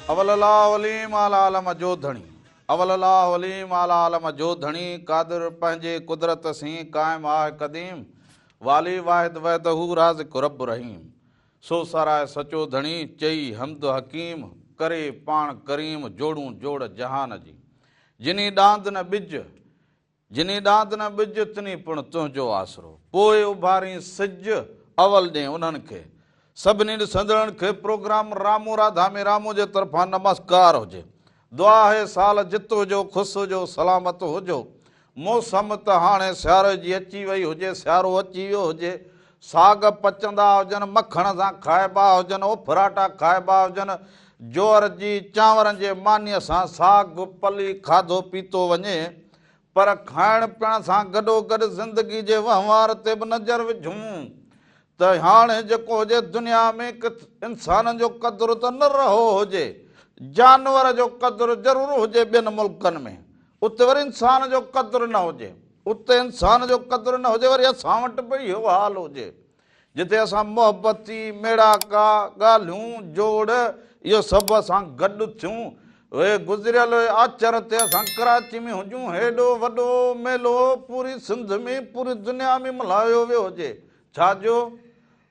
अवलला वलीम आला आलम जो धणी अवलला वलीम आला आलम जो धणी कादिर पंहिंजे कुदरत सी कायम आहे कदीम वाली वाहिद वहदहू राज़िक़ रब रहीम सो सराय सचो धणी चई हमद हकीम करे पाण करीम जोड़ूं जोड़ जहान जी जिनी डांद न बिज तिनी पिण तुंहिंजो आसरो पोइ उभारी सिज अवल ॾे उन्हनि खे सभिनी ॾिसंदड़नि खे प्रोग्राम रामू राधा में रामू जे तरफ़ां नमस्कार हुजे दुआ है साल जित हुजो ख़ुशि हुजो सलामत हुजो मौसम त हाणे सियारे जी अची वई हुजे सियारो अची वियो हुजे साग पचंदा हुजनि मखण सां खाइबा हुजनि उफराटा खाइबा हुजनि जोर जी चांवरनि जे मानीअ सां साग पली खाधो पीतो वञे पर खाइण पीअण सां गॾोगॾु ज़िंदगी जे वहिंवार ते बि नज़र विझूं त हाणे जेको हुजे दुनिया में इंसाननि जो क़दुरु त न रहो हुजे जानवर जो क़दुरु ज़रूरु हुजे ॿियनि मुल्कनि में उते वरी इंसान जो क़दुरु न हुजे उते इंसान जो क़दुरु न हुजे वरी असां वटि बि इहो हाल हुजे जिते असां मोहबती मेड़ाका ॻाल्हियूं जोड़ इहो सभु असां गॾु थियूं वे गुज़रियल आचर ते असां कराची में हुजूं हेॾो वॾो मेलो पूरी सिंध में पूरी दुनिया में मल्हायो वियो हुजे छाजो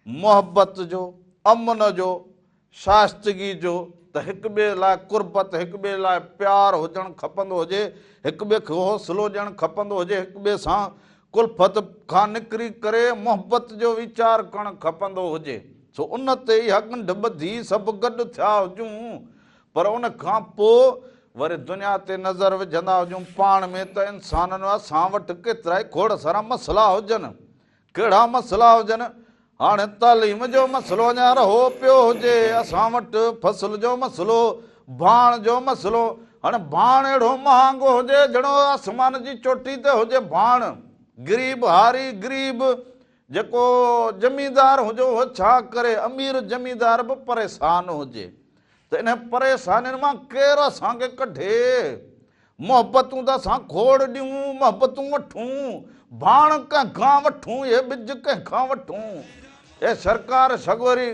मोहबत जो अमन जो शाश्तगी जो त हिक ॿिए लाइ कुर्बत हिक ॿिए लाइ प्यारु हुजणु खपंदो हुजे हिक ॿिए खे हौसलो ॾियणु खपंदो हुजे हिक ॿिए सां कुल्फत खां निकिरी करे मोहबत जो वीचार करणु खपंदो हुजे सो उन ते इहा ॻंढ ॿधी सभु गॾु थिया हुजूं पर उन खां पोइ वरी दुनिया ते नज़र विझंदा हुजूं पाण में त इंसाननि असां वटि केतिरा ई खोड़ सारा मसइला हुजनि कहिड़ा मसइला हुजनि हाणे तालीम जो मसइलो अञा रहो पियो हुजे असां वटि फसल जो मसइलो भाण जो मसइलो हाणे भाण अहिड़ो महांगो हुजे ॼणो आसमान जी चोटी ते हुजे भाण ग़रीब हारी ग़रीब जेको ज़मींदार हुजे उहो छा करे अमीर ज़मींदार बि परेशान हुजे त इन परेशानियुनि मां केरु असांखे कढे मोहबतूं त असां खोड़ ॾियूं मोहबतूं वठूं भाण कंहिंखां वठूं इहे ॿिज कंहिंखां वठूं ए सरकार शगोरी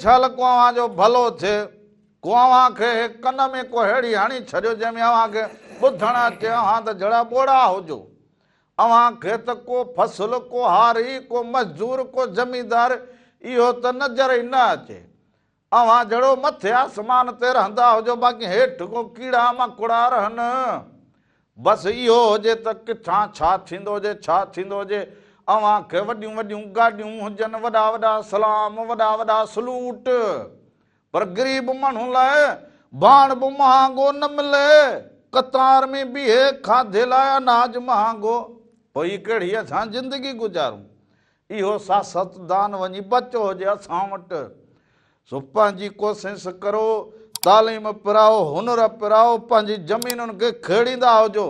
छल कुआं जो भलो थिए कुआं खे कन में को हेड़ी हणी छॾियो जंहिंमें अव्हांखे ॿुधणु अचे अव्हां त जहिड़ा ॿोड़ा हुजो अव्हांखे त को फसल को हारी को मज़दूर को ज़मींदार इहो त नज़र ई न अचे अव्हां जहिड़ो मथे आसमान ते रहंदा हुजो बाक़ी हेठि को कीड़ा मकोड़ा रहनि बसि इहो हुजे त किथां छा थींदो हुजे अव्हांखे वॾियूं वॾियूं गाॾियूं हुजनि वॾा वॾा सलाम वॾा वॾा सलूट पर ग़रीब माण्हू लाइ भाण बि महांगो न मिले कतार में बीहे खाधे लाइ अनाज महांगो पोइ ही कहिड़ी असां ज़िंदगी गुज़ारूं इहो सियासतदान वञी बचो हुजे असां वटि सो पंहिंजी कोशिशि करो तालीम पिराओ हुनर पिराओ पंहिंजी ज़मीनुनि खे खेड़ींदा हुजो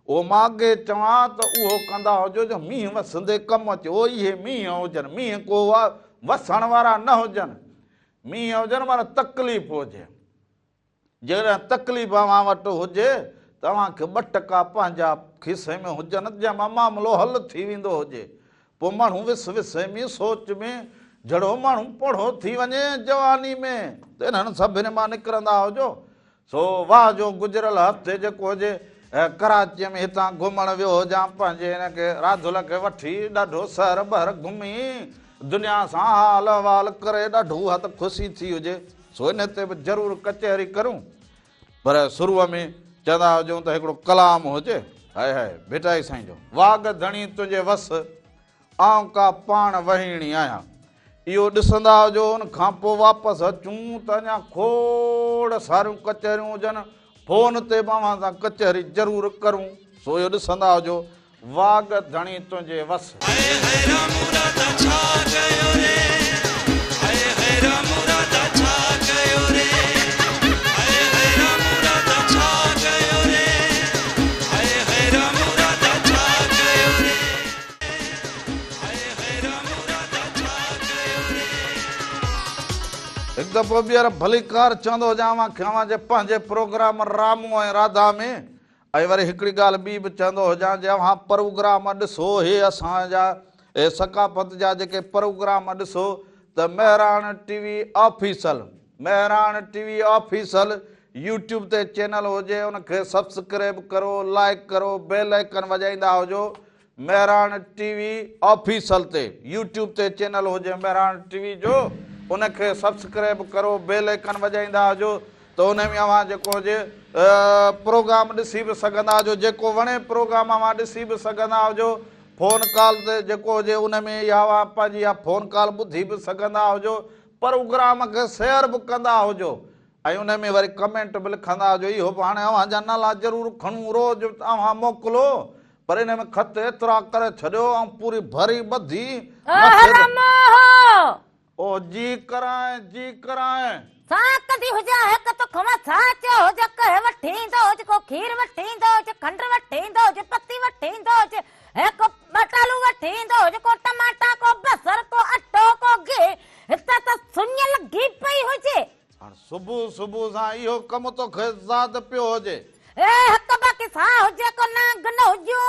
उहो मां अॻे चवां त उहो कंदा हुजो जो मींहुं वसंदे कमु अचे उहो इहे मींहं हुजनि मींहं को वसण वारा न हुजनि मींहं हुजनि माना तकलीफ़ हुजे जॾहिं तकलीफ़ अव्हां वटि हुजे त तव्हांखे 2 टका पंहिंजा खीसे में हुजनि जंहिंमां मामिलो हल थी वेंदो हुजे पोइ माण्हू विसे में सोच में जहिड़ो माण्हू पढ़ो थी वञे जवानी में त इन्हनि सभिनी मां निकिरंदा हुजो सो वाह जो गुज़िरियल हफ़्ते जेको हुजे कराचीअ में हितां घुमणु वियो हुजां पंहिंजे हिनखे राधुल खे वठी ॾाढो सहर बहर घुमी दुनिया सां हाल अहवाल करे ॾाढो हथ ख़ुशी थी हुजे सो इन ते बि ज़रूरु कचहरी करूं पर शुरूअ में चवंदा हुजूं त हिकिड़ो कलाम हुजे हाय हाय भेटाई साईं जो वाग धणी तुंहिंजे वस आउं का पाण वहीणी आहियां इहो ॾिसंदा हुजो उन खां पोइ वापसि अचूं त अञा खोड़ सारियूं कचहरियूं हुजनि फोन ते बि अव्हां सां कचहरी ज़रूरु करूं सो इहो ॾिसंदा हुजो वाग धणी तुंहिंजे वस हिकु दफ़ो ॿीहर भलीकार चवंदो हुजां जे पंहिंजे प्रोग्राम रामू ऐं राधा में ऐं वरी हिकिड़ी ॻाल्हि ॿी बि चवंदो हुजां जे अव्हां प्रोग्राम ॾिसो हे असांजा सकाफ़त जा जेके प्रोग्राम ॾिसो त Mehran TV official Mehran TV official YouTube ते चैनल हुजे उनखे सब्सक्राइब करो, लाइक करो, बेल आइकन वजाईंदा हुजो। मेहरान टीवी ऑफिशियल ते यूट्यूब ते चैनल हुजे मेहरान टीवी जो उनखे सब्सक्राइब करो, बेल आइकन वजाईंदा हुजो तो उन में अवां जेको हुजे प्रोग्राम ॾिसी बि सघंदा हुजो। जेको वणे प्रोग्राम अवां ॾिसी बि सघंदा हुजो। फोन कॉल ते जेको हुजे उन में इहा अवां पंहिंजी इहा फोन कॉल ॿुधी बि सघंदा हुजो, प्रोग्राम खे शेयर बि कंदा हुजो ऐं उन में वरी कमेंट बि लिखंदा हुजो। इहो बि हाणे अव्हां जा नाला ज़रूरु खणूं, रोज़ अव्हां मोकिलो, पर इन में ख़त एतिरा करे छॾियो ऐं पूरी भरी ॿधी ओ जी कराए कदी हुजा है तो खमा साच हो जा कह वठींदो को खीर वठींदो खंड वठींदो पत्ती वठींदो है को बटालू वठींदो को टमाटा को बसर को अटो को घी इतना तो सुन्य लगी पई हुजे। हां सुबह सुबह सा इहो कम तो खजाद पियो हुजे। ए हक बाकी सा हुजे को ना गन हुजो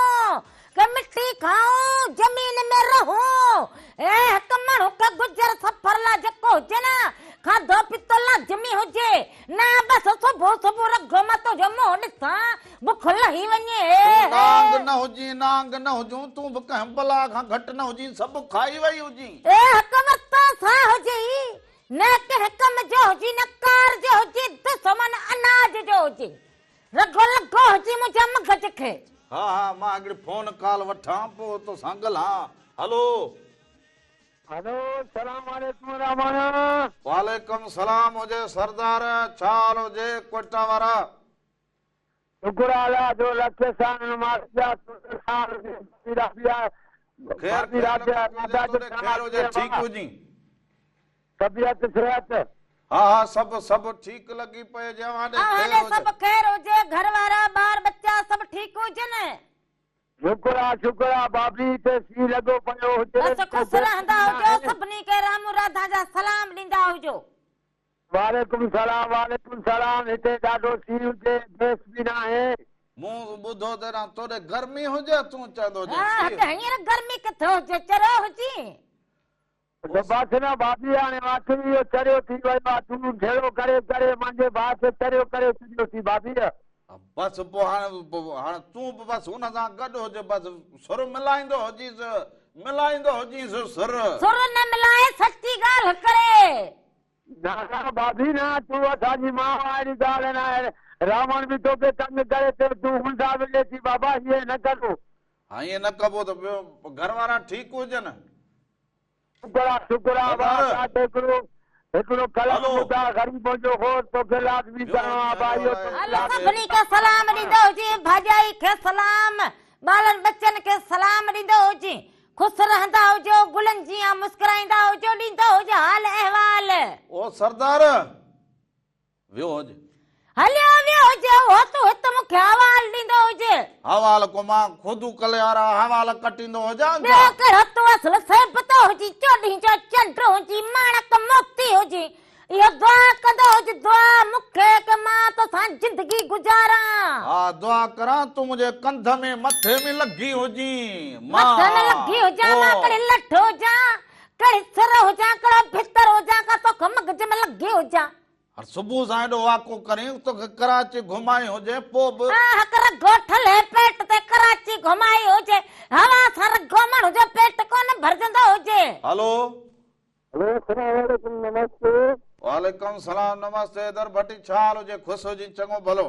के मिट्टी खाऊं जमीन में रहूं। ए हक माण्हू के गुजर सफर ला जको हुजे ना खाधो पीतो लाजमी हुजे ना बस सुबह सुबह रगो मतो जमो ॾिसां बुख लही वञे। नांग न हुजूं तूं बि कंहिं बला खां घटि न हुजी, सभु खाई वई हुजी। ए हक वरता सा हुजे न कंहिं कम जो हुजी न कार जो हुजी दुश्मन अनाज जो हुजी रगो लगो हुजी मुंहिंजा मगज खे। हा मां हिकिड़ी फोन कॉल वठां पोइ तोसां ॻाल्हां। हलो हेलो, सलाम वालेकुम रामाना। वालेकुम सलाम हुजे सरदार, छा हाल हुजे कोटा वारा? शुक्र अल्लाह जो लखे सान नमाज जा साल पीरा पिया खैर हुजे, ठीक हुजी? तबियत सेहत? हाँ सब ठीक लगी पे जवाने हां सब खैर हुजे, घर वारा बार बच्चा सब ठीक हुजे ने? शुक्र बाबी ते सी लगो पयो हुजे। बस खुश रहंदा हुजो, सभनी के राम राधा जा सलाम ॾींदा हुजो। वालेकुम सलाम। हिते ॾाढो सी हुजे, देश बि न आहे। मूं ॿुधो त ना तोरे गर्मी हुजे, तूं चंदो जे हां त हींअर गर्मी किथे हुजे, चरो हुजी बस न बाबी हाणे माथे इहो चरियो थी वियो आहे। तूं ढेड़ो करे करे मुंहिंजे भाउ खे चरियो करे छॾियो थी बाबी। बस पोइ हाणे तूं बि बस हुन सां गॾु हुजे, बस सुर मिलाईंदो हुजीस सुर न मिलाए सच्ची ॻाल्हि करे। ना बाबी ना, तूं असांजी मां अहिड़ी ॻाल्हि न आहे। रावण बि तोखे तंग करे ते तूं हुंदा मिले थी बाबा, ईअं न करो। हाँ ईअं न कबो त ॿियो घर वारा ठीकु हुजनि? शुक्र हिकिड़ो कलम ॿुधा ग़रीब जो खोर तोखे लाज़मी करणो आहे भाई। सभिनी खे सलाम ॾींदो हुजे, भाॼाई खे सलाम, ॿारनि बच्चनि खे सलाम ॾींदो हुजे, खुश रहंदा हुजो, गुलनि जीअं मुस्कुराईंदा हुजो, ॾींदो हुजे हाल अहवाल। ओ सरदार वियो हुजे, हलियो वियो हुजे, हो तूं हिते मूंखे हवाल ॾींदो हुजे। हवाल को मां खुद कलियारा हवाल कटींदो हुजां। ॿियो कहिड़ो तूं असुल सेबतो हुजी, चोॾहीं जो चंड हुजी, माणक मोती हुजी, इहो दुआ कंदो हुजे, दुआ मूंखे कि मां तोसां जिंदगी गुजारां। हा दुआ करां, तूं मुंहिंजे कंध में मथे में लगी हुजी। मथे में लगी हुजां, मां कड़ी लठ हुजां, कड़ी सिर हुजां, कड़ो भितर हुजां, का तोखे मगज में लगी हुजां। और सुबह सां एॾो वाको करीं तोखे कराची घुमाई हुजे पोइ बि हक रगो ठले पेट ते कराची घुमाई हुजे, हवा सां रगो माण्हू जो पेट कोन भरजंदो हुजे। हलो वालेकुम नमस्ते। वालेकुम सलाम नमस्ते। इधर भटी छा हाल हुजे? ख़ुशि हुजी, चङो भलो?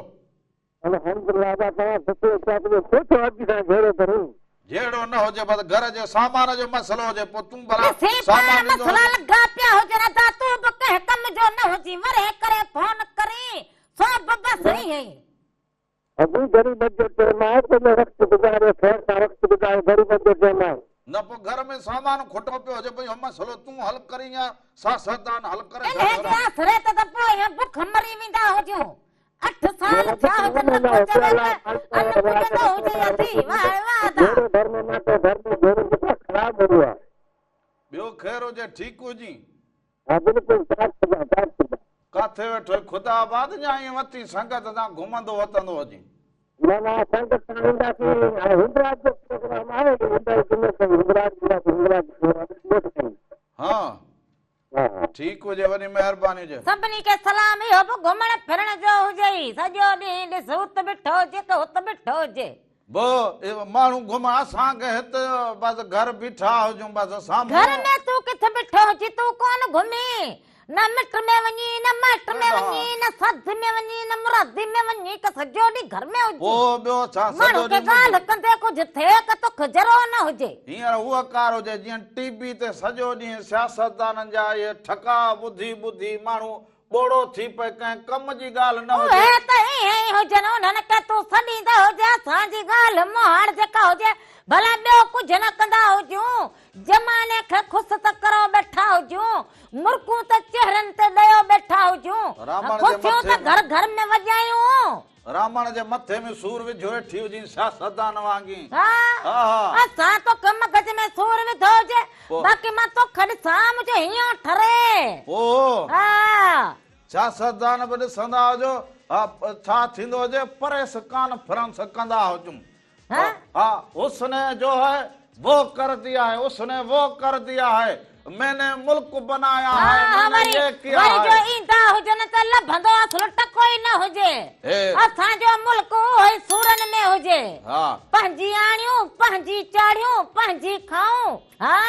अल्हम्दुलिल्लाह तव्हां सुठो सोचो अॼु सां घेरो करो। जहिड़ो न हुजे, बस घर जे सामान जो मसलो हुजे, पोइ तूं भला सामान मसला लगा पिया हुजे न, तूं बि कंहिं कम जो न हुजी, वरे करे फोन करी सब बस रही है। अभी गरीब बच्चे मां तो वक्त गुजारे, खैर वक्त गुजारे, गरीब बच्चे मां न पोइ घर में सामान खुटो पियो हुजे, भई मसलो तूं हल करी या सासदान हल करे। इन्हे जे आसरे त पोइ बुख मरी वेंदा हुजो। 8 साल थिया हुजनि न पहुचल अन पुॼंदो हुजे अथी वाह घर में मां तो घर में घर खराब हो गया। ॿियो ख़ैर हुजे, ठीकु हुजी? हां बिल्कुलु काथे वेठो ख़ुदाबाद या ईअं वती संगत सां घुमंदो वतंदो हुजी? ना संगत सां ईंदासीं, हिंदराज जो प्रोग्राम आहे, हिंदराज हाँ ठीक हुजे, वॾी महिरबानी हुजे। सभिनी खे सलाम इहो बि घुमण फिरण जो हुजे, सॼो ॾींहुं ॾिस हुत बीठो हुजे त हुत बीठो हुजे। बो माण्हू घुमा, असांखे हिते बस घर बीठा हुजूं, बस असां घर में तूं किथे बीठो हुजी, तूं कोन घुमी, न मिट में वञी, न माइट में वञी, न सद में वञी, न मुरादी में वञी, त सॼो ॾींहुं घर में हुजी। पोइ ॿियो छा, माण्हू खे ॻाल्हि कंदे कुझु थिए त तोखे जरो न हुजे। हींअर उहा कार हुजे जीअं टीवी ते सॼो ॾींहुं सियासतदाननि जा इहे ठका ॿुधी ॿुधी माण्हू ॿोड़ो थी पए, कंहिं कम जी ॻाल्हि न हुजे। उहे त ईअं ई हुजनि, उन्हनि खे तूं सॾींदा हुजे, असांजी ॻाल्हि मोहाड़ जेका हुजे भला ॿियो कुझु न कंदा हुजूं, ज़माने खे ख़ुशि त करो वेठा हुजूं, मुर्कूं त चेहरनि ते ॾयो वेठा हुजूं, ख़ुशियूं त घर घर में वॼायूं। रावण जे मथे में सूर विझो वेठी हुजी सियासतदान वांगी। असां तो कम गज में सूर विधो हुजे, बाक़ी मां तो ॾिसां मुंहिंजो हीअं ठरे। सियासतदान बि ॾिसंदा हुजो, छा थींदो हुजे, प्रेस कॉन्फ्रेंस कंदा हुजूं। हाँ, उसने जो है वो कर दिया है, उसने वो कर दिया है, मैंने मुल्क बनाया है, मैंने ये किया है। जो ईंदा हुजनि त लभंदो असुल टको ई न हुजे, असांजो मुल्क होई सूरन में हुजे। पंहिंजी आणियूं, पंहिंजी चाड़ियूं, पंहिंजी खाऊं। हाँ,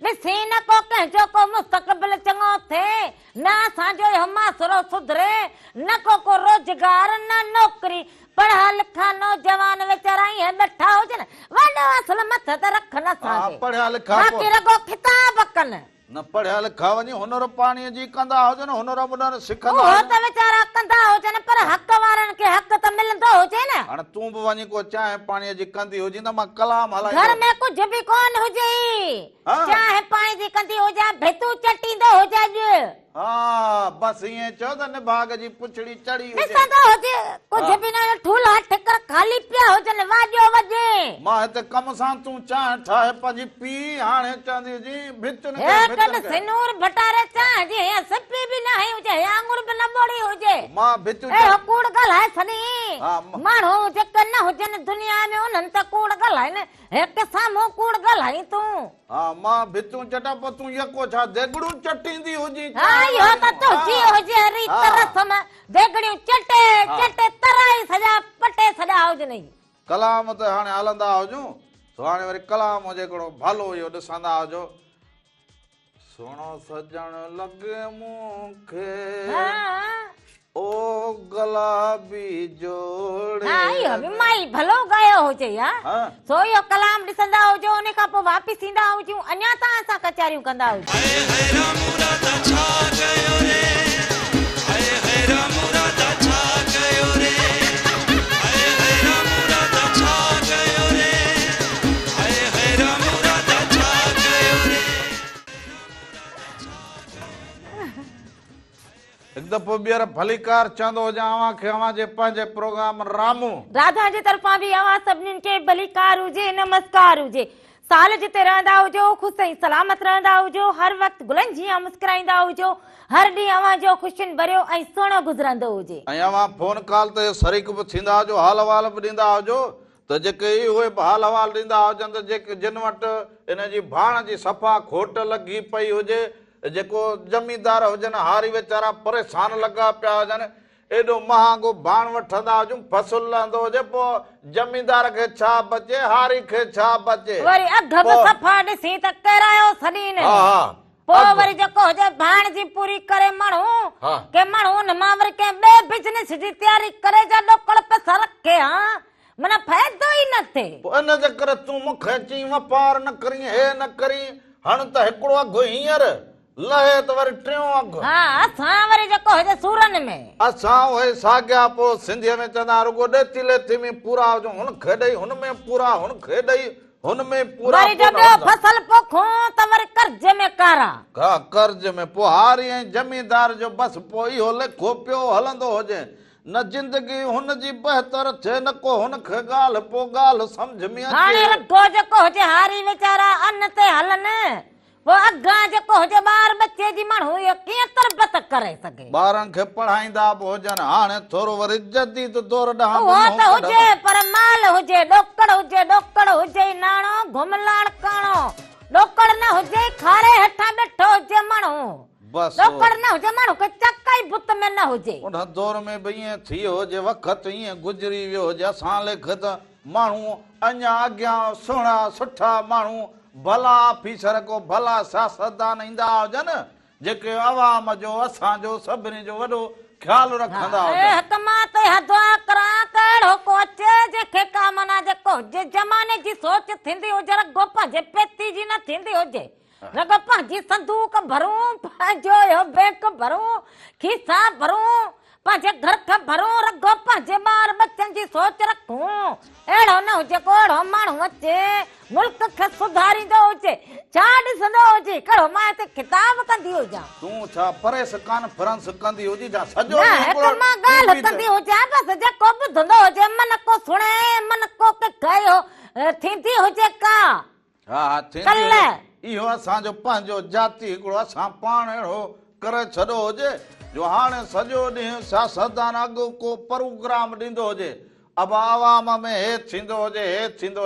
ॾिसी न को कंहिंजो को मुस्तक़बिल चङो थिए, न असांजो इहो मासरो सुधरे, न को रोजगार, न नौकरी। पढ़ा लिखा नौजवान वीचारा ईअं वेठा हुजनि, वॾो असुल मथे ते रखनि असांखे, पढ़िया लिखा बाक़ी रगो किताब कनि। न पढ़िया लिखा वञी हुनर पाणीअ जी कंदा हुजनि, हुनर मुनर सिखंदा उहो त वीचारा कंदा हुजनि, पर हक़ वारनि खे हक़ त मिलंदो हुजे न। हाणे तूं बि वञी को चांहि पाणीअ जी कंदी हुजी त मां कलाम हलाई। घर में कुझु बि कोन हुजे, चांहि पाणी जी कंदी हुजे, भितूं चटींदो हुजे। हाँ, बस ईअं चओ त निभाग जी पुछड़ी चढ़ी हुजे, ॾिसंदो हुजे, कुझु बि न, ठूला ठिकर खाली पिया हुजनि, वाॼो वॼे। मां हिते कम सां तूं चांहि ठाहे पंहिंजी पी, हाणे चवंदी हुजी भितुनि खे सिनूर भटारे चांहि जी सिपी बि न हुजे, आंगुर बि न ॿोड़ी हुजे। मां भितु कूड़ ॻाल्हाए सॼी, माण्हू जेके न हुजनि दुनिया में उन्हनि त कूड़ ॻाल्हाइनि, हिकु साम्हूं कूड़ ॻाल्हाई तूं। हाँ, मां भितूं चटा पोइ तूं यको छा देगड़ू चटींदी हुजी। इहो त तुंहिंजी हुजे रीत रस्म, देगड़ियूं चटे चटे तराई सॼा पटे सॼा हुजनि। कलाम त हाणे हलंदा हुजूं, हाणे वरी कलाम हुजे हिकिड़ो भलो इहो ॾिसंदा हुजो। सुणो सजण लॻे मूंखे ओ गुलाबी जोड़े। इहो बि माई भलो गायो हुजे यार, सो इहो कलाम ॾिसंदा हुजो, उन खां पोइ वापसि ईंदा हुजूं, अञा तव्हां सां कचहरियूं कंदा हुजो। एक दफ़ो ॿीहर भलीकार चवंदो हुजां अवां खे, अवां जे पंहिंजे प्रोग्राम रामू राधा जे तरफ़ां बि अवां सभिनीनि खे भलीकार हुजे, नमस्कार हुजे। साल जिते रहंदा हुजो, ख़ुशि ऐं सलामत रहंदा हुजो, हर वक़्तु गुलनि जीअं मुस्कुराईंदा हुजो, हर ॾींहुं अवां जो ख़ुशियुनि भरियो ऐं सुहिणो गुज़रंदो हुजे। ऐं अवां फोन कॉल ते शरीक बि थींदा हुजो, हाल अहवाल बि ॾींदा हुजो, त जेके उहे बि हाल अहवाल ॾींदा हुजनि, त जेके जिन वटि इन जी भाण जी सफ़ा खोट लॻी पई हुजे, जेको जमींदार हुजनि, हारी वीचारा परेशान लॻा पिया हुजनि, एॾो महांगो भाण वठंदा हुजूं, फसुल लहंदो हुजे, पोइ जमींदार खे छा बचे, हारी खे छा बचे, वरी अघ बि सफ़ा ॾिसी त किरायो सॾीन। पोइ वरी जेको हुजे भाण जी पूरी करे माण्हू के माण्हू उन मां वरी कंहिं ॿिए बिजनेस जी तयारी करे जा ॾोकड़ पैसा रखे। हाँ, माना फ़ाइदो ई न थिए। इन जे करे तूं मूंखे चई वापार न करी, हे न करी, हाणे त हिकिड़ो अघु हींअर लहे त वरी टियों अघु। असां वरी जेको हुजे सूरन में, असां उहे साॻिया पोइ सिंधीअ में चवंदा रुगो ॾेती लेती में पूरा हुजूं, हुनखे ॾेई हुन में पूरा, हुनखे ॾेई हुन में पूरा। वरी जॾहिं फसल पोखूं त वरी कर्ज में कारा। कर्ज में पोइ हारी ऐं जमींदार जो बसि पोइ इहो लेखो पियो हलंदो हुजे, न जिंदगी हुनजी बहितर थिए, न को हुनखे ॻाल्हि पोइ ॻाल्हि सम्झ में अचे। हाणे रखो जेको हुजे हारी वीचारा अन्न ते हलनि, पोइ अॻां जेको हुजे ॿार बच्चे जी माण्हू इहो कीअं तरबत करे सघे। ॿारनि खे पढ़ाईंदा बि हुजनि, हाणे थोरो वरी जदीद दौर ॾांहुं उहो त हुजे, पर माल हुजे, ॾोकड़ हुजे, ॾोकड़ हुजे नाणो घुमलाण काणो, ॾोकड़ न हुजे खारे हेठां ॾिठो हुजे माण्हू। बस रोकड़ न हुजे माण्हू खे चक ई बुत में न हुजे। उन दौर में भी ईअं थी हुजे वक़्तु ईअं गुज़री वियो हुजे असां लेख त माण्हू अञा अॻियां सुहिणा सुठा माण्हू भला ऑफिसर को भला सियासतदान ईंदा हुजनि जेके अवाम जो असांजो सभिनी जो वॾो ख्यालु रखंदा हुजनि। त मां त इहा दुआ करां त अहिड़ो को अचे जंहिंखे का माना जेको हुजे ज़माने जी सोच थींदी हुजे रगो पंहिंजे पेती जी न थींदी हुजे रगो पंहिंजी संदूक भरूं पंहिंजो इहो बैंक भरूं खीसा भरूं पंहिंजे घर खे भरूं रगो पंहिंजे ॿार बच्चनि जी सोच रखूं अहिड़ो न हुजे को अहिड़ो माण्हू अचे मुल्क खे सुधारींदो हुजे छा ॾिसंदो हुजे कहिड़ो मां हिते किताब कंदी हुजां तूं छा प्रेस कॉन्फ्रेंस कंदी हुजी छा सॼो न हिकु मां ॻाल्हि कंदी हुजां बसि जेको ॿुधंदो हुजे मन को सुणे मन को के कयो थींदी हुजे का हा कल्ह इहो असांजो पंहिंजो जाती हिकिड़ो असां पाण अहिड़ो करे छॾियो हुजे जो हाणे सॼो ॾींहुं सियासतदान अॻु को प्रोग्राम ॾींदो हुजे अब आवाम में हे थींदो हुजे हे थींदो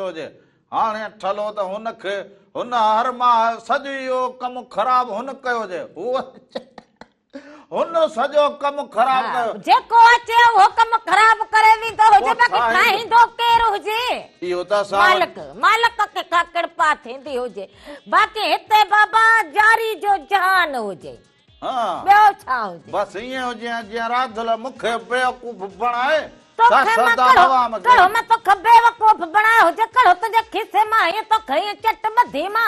हुजे हाणे ठलो त हुनखे हुन हर माह सॼो इहो कमु ख़राबु हुन कयो हुजे हुन सॼो कमु ख़राबु कयो जेको अचे उहो कमु ख़राबु करे वेंदो हुजे बाक़ी ठाहींदो केरु हुजे इहो त मालिक खे का कृपा थींदी हुजे बाक़ी हिते बाबा जारी जो जहान हुजे ॿियो छा हुजे बसि ईअं हुजे जीअं राधल मूंखे बेवकूफ़ बणाए कहिड़ो मां तोखे बेवकूफ़ बणायो हुजे कहिड़ो तुंहिंजे खीसे मां हीअं तोखे हीअं चट ॿधी मां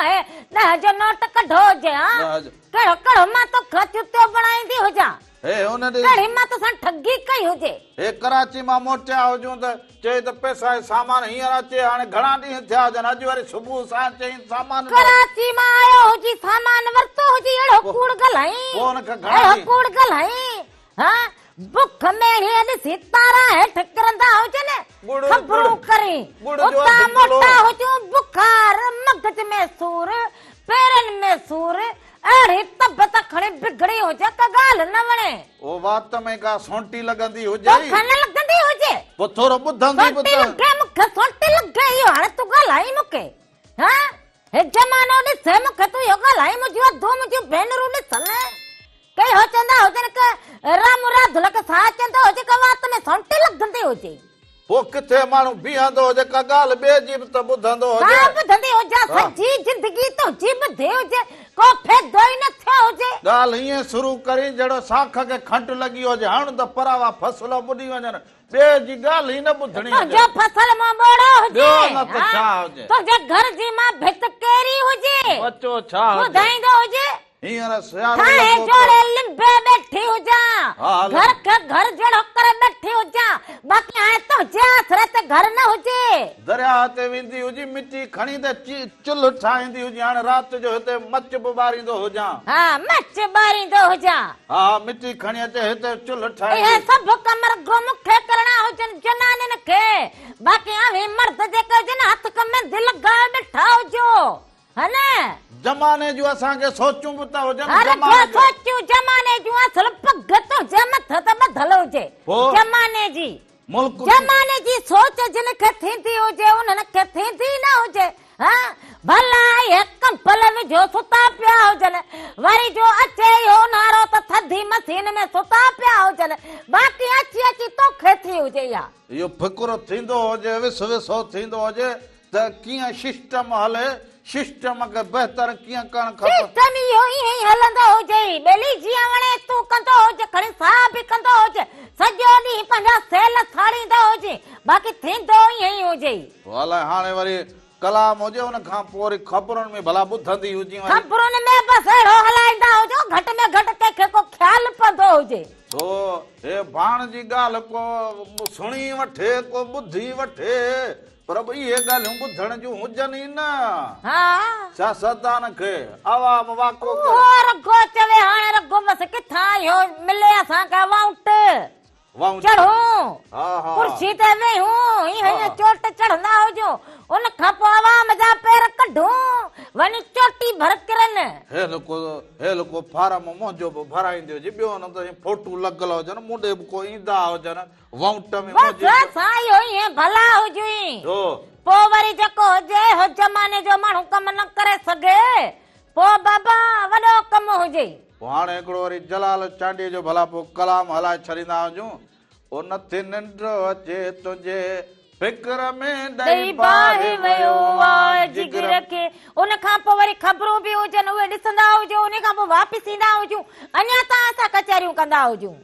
10 जो नोट कढो हुजे हा कहिड़ो मां तोखे चुतियो बणाईंदी हुजां कहिड़ी मां तोसां ठगी कई हुजे हे कराची मां मोटिया हुजूं त चए त पैसा सामान हींअर अचे हाणे घणा ॾींहं थिया हुजनि अॼु वरी सुबुह सां चई सामान कराची मां आयो हुजी सामान वरितो हुजी अहिड़ो कूड़ ॻाल्हाई कूड़ ॻाल्हाई हा बुख में ॾिसी तारा हेठि किरंदा हुजनि ख़बरूं करी उता मोटा हुजूं बुखार मगज में सूर पेरनि में सूर अहिड़ी तबियत खणी बिगड़ी हुजे का ॻाल्हि न वणे ओ वात में का सोंटी लॻंदी हुजे तोखे न लॻंदी हुजे पोइ थोरो ॿुधंदी मूंखे सोंटी लॻे इहो हाणे तूं ॻाल्हाई मूंखे हा हे ज़मानो ॾिसे मूंखे तूं इहो ॻाल्हाई मुंहिंजूं अधूं मुंहिंजूं भेनरूं ॾिसनि कई हो चवंदा हुजनि की राम राधुल खे छा चवंदो हुजे का वात में सोंटी लॻंदी हुजे पोइ किथे माण्हू बीहंदो हुजे का ॻाल्हि ॿिए जी बि त ॿुधंदो हुजे ॿुधंदी हुजे सॼी ज़िंदगी तुंहिंजी ॿुधे हुजे को फ़ाइदो ई न थियो हुजे ॻाल्हि ईअं शुरू करी जहिड़ो साख खे खंट लॻी हुजे हाणे त परावा फसल ॿुॾी वञनि ॿिए जी ॻाल्हि ई न ॿुधणी तुंहिंजो फसल मां ॿोड़ो हुजे न त छा हुजे तुंहिंजे घर जी मां भित कहिड़ी हुजे बचो छा ॿुधाईंदो हुजे हींअर ठाहे जोड़े लिंबे बैठी हुजां घर खे घर जहिड़ो करे बैठी हुजां बाक़ी हाणे तुंहिंजे आसरे ते घर न हुजे दरिया ते वेंदी हुजी मिटी खणी त चुल्ह ठाहींदी हुजी हाणे राति जो हिते मच बि ॿारींदो हुजां हा मच ॿारींदो हुजां हा मिटी खणी अचे हिते चुल्ह ठाहे इहे सभु कम रुॻो मूंखे करणा हुजनि जनानियुनि खे बाक़ी अवी मर्द जेके हुजनि हथ में दिलि लॻाए वेठा हुजो हा न ज़माने जूं असांखे सोचूं बि त हुजनि सोचूं ज़माने जूं असुल पग तो जे मथ त ॿधल हुजे ज़माने जी ज़माने जी सोच जिन खे थींदी हुजे उन्हनि खे थींदी न हुजे हा भला हे कंपल विझो सुता पिया हुजनि वरी जो अचे इहो नारो त थधी मशीन में सुता पिया हुजनि बाक़ी अची अची तोखे थी हुजे या इहो फिकुर थींदो हुजे विसो थींदो हुजे त कीअं सिस्टम हले सिस्टम खे बहितर कीअं करणु खपे सिस्टम इहो ईअं ई हलंदो हुजे ॿेली जीअं वणे तूं कंदो हुजे खणी साह बि कंदो हुजे सॼो ॾींहुं पंहिंजा सेल साड़ींदो हुजे बाक़ी थींदो ईअं ई हुजे अलाए हाणे वरी कलाम हुजे उन खां पोइ वरी ख़बरुनि में भला ॿुधंदी हुजे ख़बरुनि में बसि अहिड़ो हलाईंदा हुजो घटि में घटि कंहिंखे को ख़्यालु पवंदो हुजे तो हे भाण जी ॻाल्हि को सुणी वठे को ॿुधी वठे पर इहे ॻाल्हियूं ॿुधण जूं हुजनि ई न हा सियासतदान खे आवाम वाको रुॻो चवे हाणे रुॻो बसि किथां इहो मिले असांखे वाउंट चढ़ूं कुर्सी ते वेहूं हीअं चोट चढ़ंदा हुजो उन खां पोइ आवाम जा पेर कढूं वञी चोटी भर किरनि हेल को फार्म मुंहिंजो बि भराईंदी हुजे ॿियो न त फोटू लॻल हुजनि मुंडे बि को ईंदा हुजनि वाउंट में ईअं भला हुजई पोइ वरी जेको हुजे हो ज़माने जो माण्हू कमु न करे सघे पोइ बाबा वॾो कमु हुजे पोइ हाणे हिकिड़ो वरी जलाल चांडीअ जो भला पोइ कलाम हलाए छॾींदा हुजूं। ओ नथी निंड अचे तुंहिंजे फिक्र में ॾेई बाहि वियो आहे जिगर खे। उन खां पोइ वरी ख़बरूं बि हुजनि उहे ॾिसंदा हुजो, उन खां पोइ वापसि ईंदा हुजूं, अञा त असां कचहरियूं कंदा हुजूं।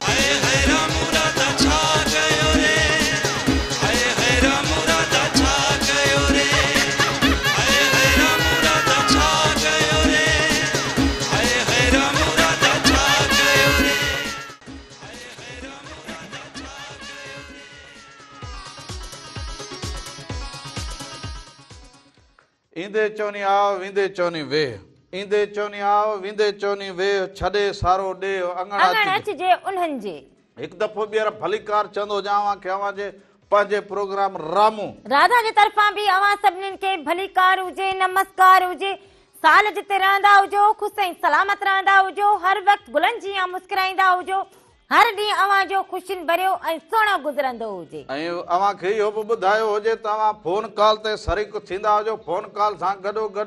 ईंदे चवनी आव विंदे चवनी वेह, ईंदे चवनी आव विंदे चवनी वेह, छॾे सारो ॾे अङण अङण अचिजे उन्हनि जे। हिकु दफ़ो ॿीहर भलीकार चवंदो जावां खे अवां जे पंहिंजे प्रोग्राम रामू राधा जे तरफ़ां बि अवां सभिनीनि खे भलीकार हुजे, नमस्कार हुजे। साल जिते रहंदा हुजो, ख़ुशि ऐं सलामत रहंदा हुजो, हर वक़्तु गुलनि जी मुस्कुराईंदा हुजो, हर ॾींहुं अवां जो ख़ुशियुनि भरियो ऐं सुहिणो गुज़रंदो हुजे। ऐं अवां खे इहो बि ॿुधायो हुजे त अवां फोन कॉल ते शरीक थींदा हुजो। फोन कॉल सां गॾोगॾु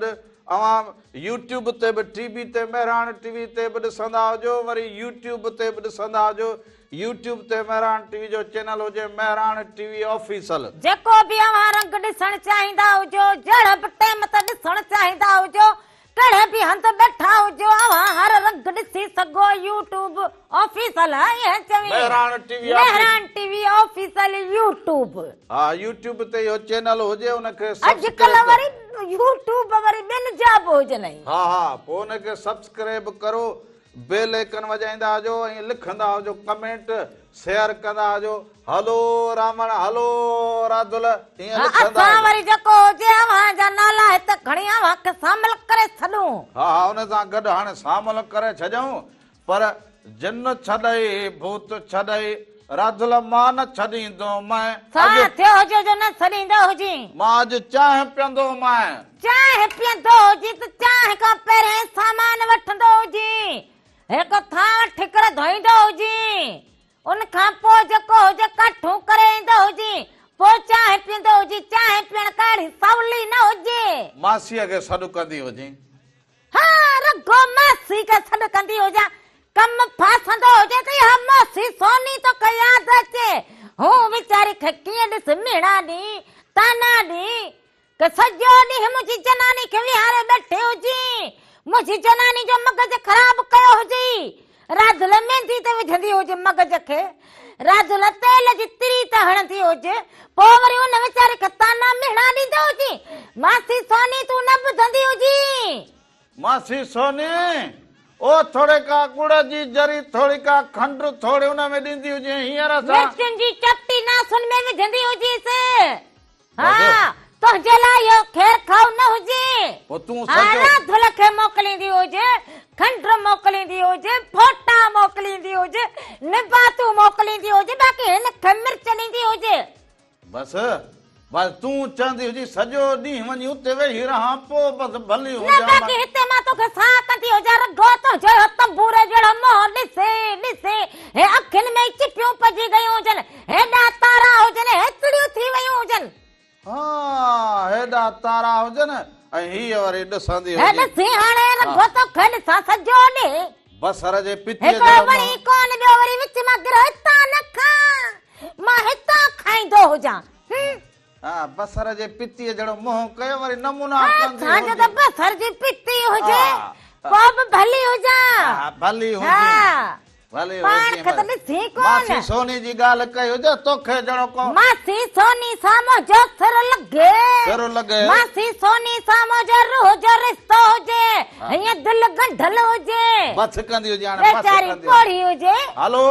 अवां यूट्यूब ते बि टीवी ते महिराण टीवी ते बि ॾिसंदा हुजो, वरी यूट्यूब ते बि ॾिसंदा हुजो। यूट्यूब ते महिराण टीवी जो चैनल हुजे महिराण टीवी ऑफिशियल। जेको बि अवां रंग ॾिसणु चाहींदा हुजो, जहिड़ा बि टाइम ते ॾिसणु चाहींदा हुजो, कहिड़े बि हंध वेठा हुजो, अवां हर रंग ॾिसी सघो। YouTube official Mehran TV official YouTube. हा यूट्यूब ते इहो चैनल हुजे, उनखे अॼुकल्ह वरी यूट्यूब वरी ॿिनि जा बि हुजनि। हा हा पोइ उनखे सब्सक्राइब करो, बेल आइकन वॼाईंदा हुजो ऐं लिखंदा हुजो, कमेंट शेयर कंदा हुजो, हलो रामण हलो राधुल ईअं लिखंदा असां वरी जेको हुजे अवां जा नाला हिते खणी अवां खे शामिल करे छॾूं। हा हा उन सां गॾु हाणे शामिल करे छॾियूं। पर जिन छॾई भूत छॾई राधुल मां न छॾींदो मैं। छा थियो हुजे जो न छॾींदो हुजे? मां अॼु चांहि पीअंदो मैं। चांहि पीअंदो हुजे त चांहि खां पहिरियों सामान वठंदो हुजे, हिकु थां ठिकर धोईंदो हुजे, उन खां पोइ जेको हुजे कठूं करे ईंदो हुजे, पोइ चांहि पीअंदो हुजे। चांहि पीअण काढ़ी सवली न हुजे। मासीअ खे सॾु कंदी हुजे। हा रुगो मासी खे सॾु कंदी हुजे। कम फासंदो हुजे त इहा मासी सोनी तोखे यादि अचे। हू वीचारी खे कीअं ॾिस मीणा ॾी ताना ॾी के सॼो ॾींहुं मुंहिंजी जनानी खे विहारे बैठे हुजे, मुंहिंजी जनानी जो मगज़ ख़राब कयो हुजे। राधुल मेहंदी ते विझंदी हुजे मगज़ खे, राधुल तेल जी तिरी ते हणंदी हुजे, पोइ वरी उन वीचारे खे ताना मीणा ॾींदो हुजे। मासी सोनी तूं न ॿुधंदी हुजी। मासी सोनी ओ थोड़े का गुड़ जी जरी, थोड़ी का खंड थोड़ी उन में ॾींदी हुजे। हींअर मिर्चुनि जी चपटी नासुन में विझंदी हुजीसि। हा तुंहिंजे लाइ इहो ख़ैर खाऊ न हुजे। पोइ तूं राधुल खे मोकिलींदी हुजे, खंड मोकिलींदी हुजे, फोटा मोकिलींदी हुजे, निबातू मोकिलींदी हुजे, बाक़ी हिन खे मिर्च ॾींदी हुजे। बस बस तूं चवंदी हुजी सॼो ॾींहुं वञी उते वेही रहां, पोइ बसि भली न बाक़ी हिते मां तोखे छा कंदी हुजां? रुगो तुंहिंजो तंबूरे जहिड़ो मुंहुं ॾिसे ॾिसे हे अखियुनि में चिपियूं पइजी गयूं हुजनि, हेॾा तारा हुजनि, हेतड़ियूं थी वयूं हुजनि। हा हेॾा तारा हुजनि ऐं हीअ वरी ॾिसंदी हुजे। ॾिसी हाणे रुगो तोखे ॾिसां सॼो ॾींहुं। बसर जे पितीअ हिकिड़ो वणी कोन ॿियो वरी विच मां गिरो, हितां न खा, मां हितां खाईंदो हुजां। हा बसर जे पितीअ जहिड़ो मुंहुं कयो, वरी नमूना कंदी हुजे त बसर जी पिती हुजे, पोइ बि भली हुजां। भली हुजे भली हुजे। मासी सोनी जी ॻाल्हि कई हुजे, तोखे जहिड़ो को मासी सोनी सां मुंहिंजो सिर लॻे, सिर लॻे। मासी सोनी सां मुंहिंजो रूह जो रिश्तो हुजे, हीअं दिलि गंढल हुजे, बस कंदी हुजे। हाणे बेचारी पोड़ी हुजे। हलो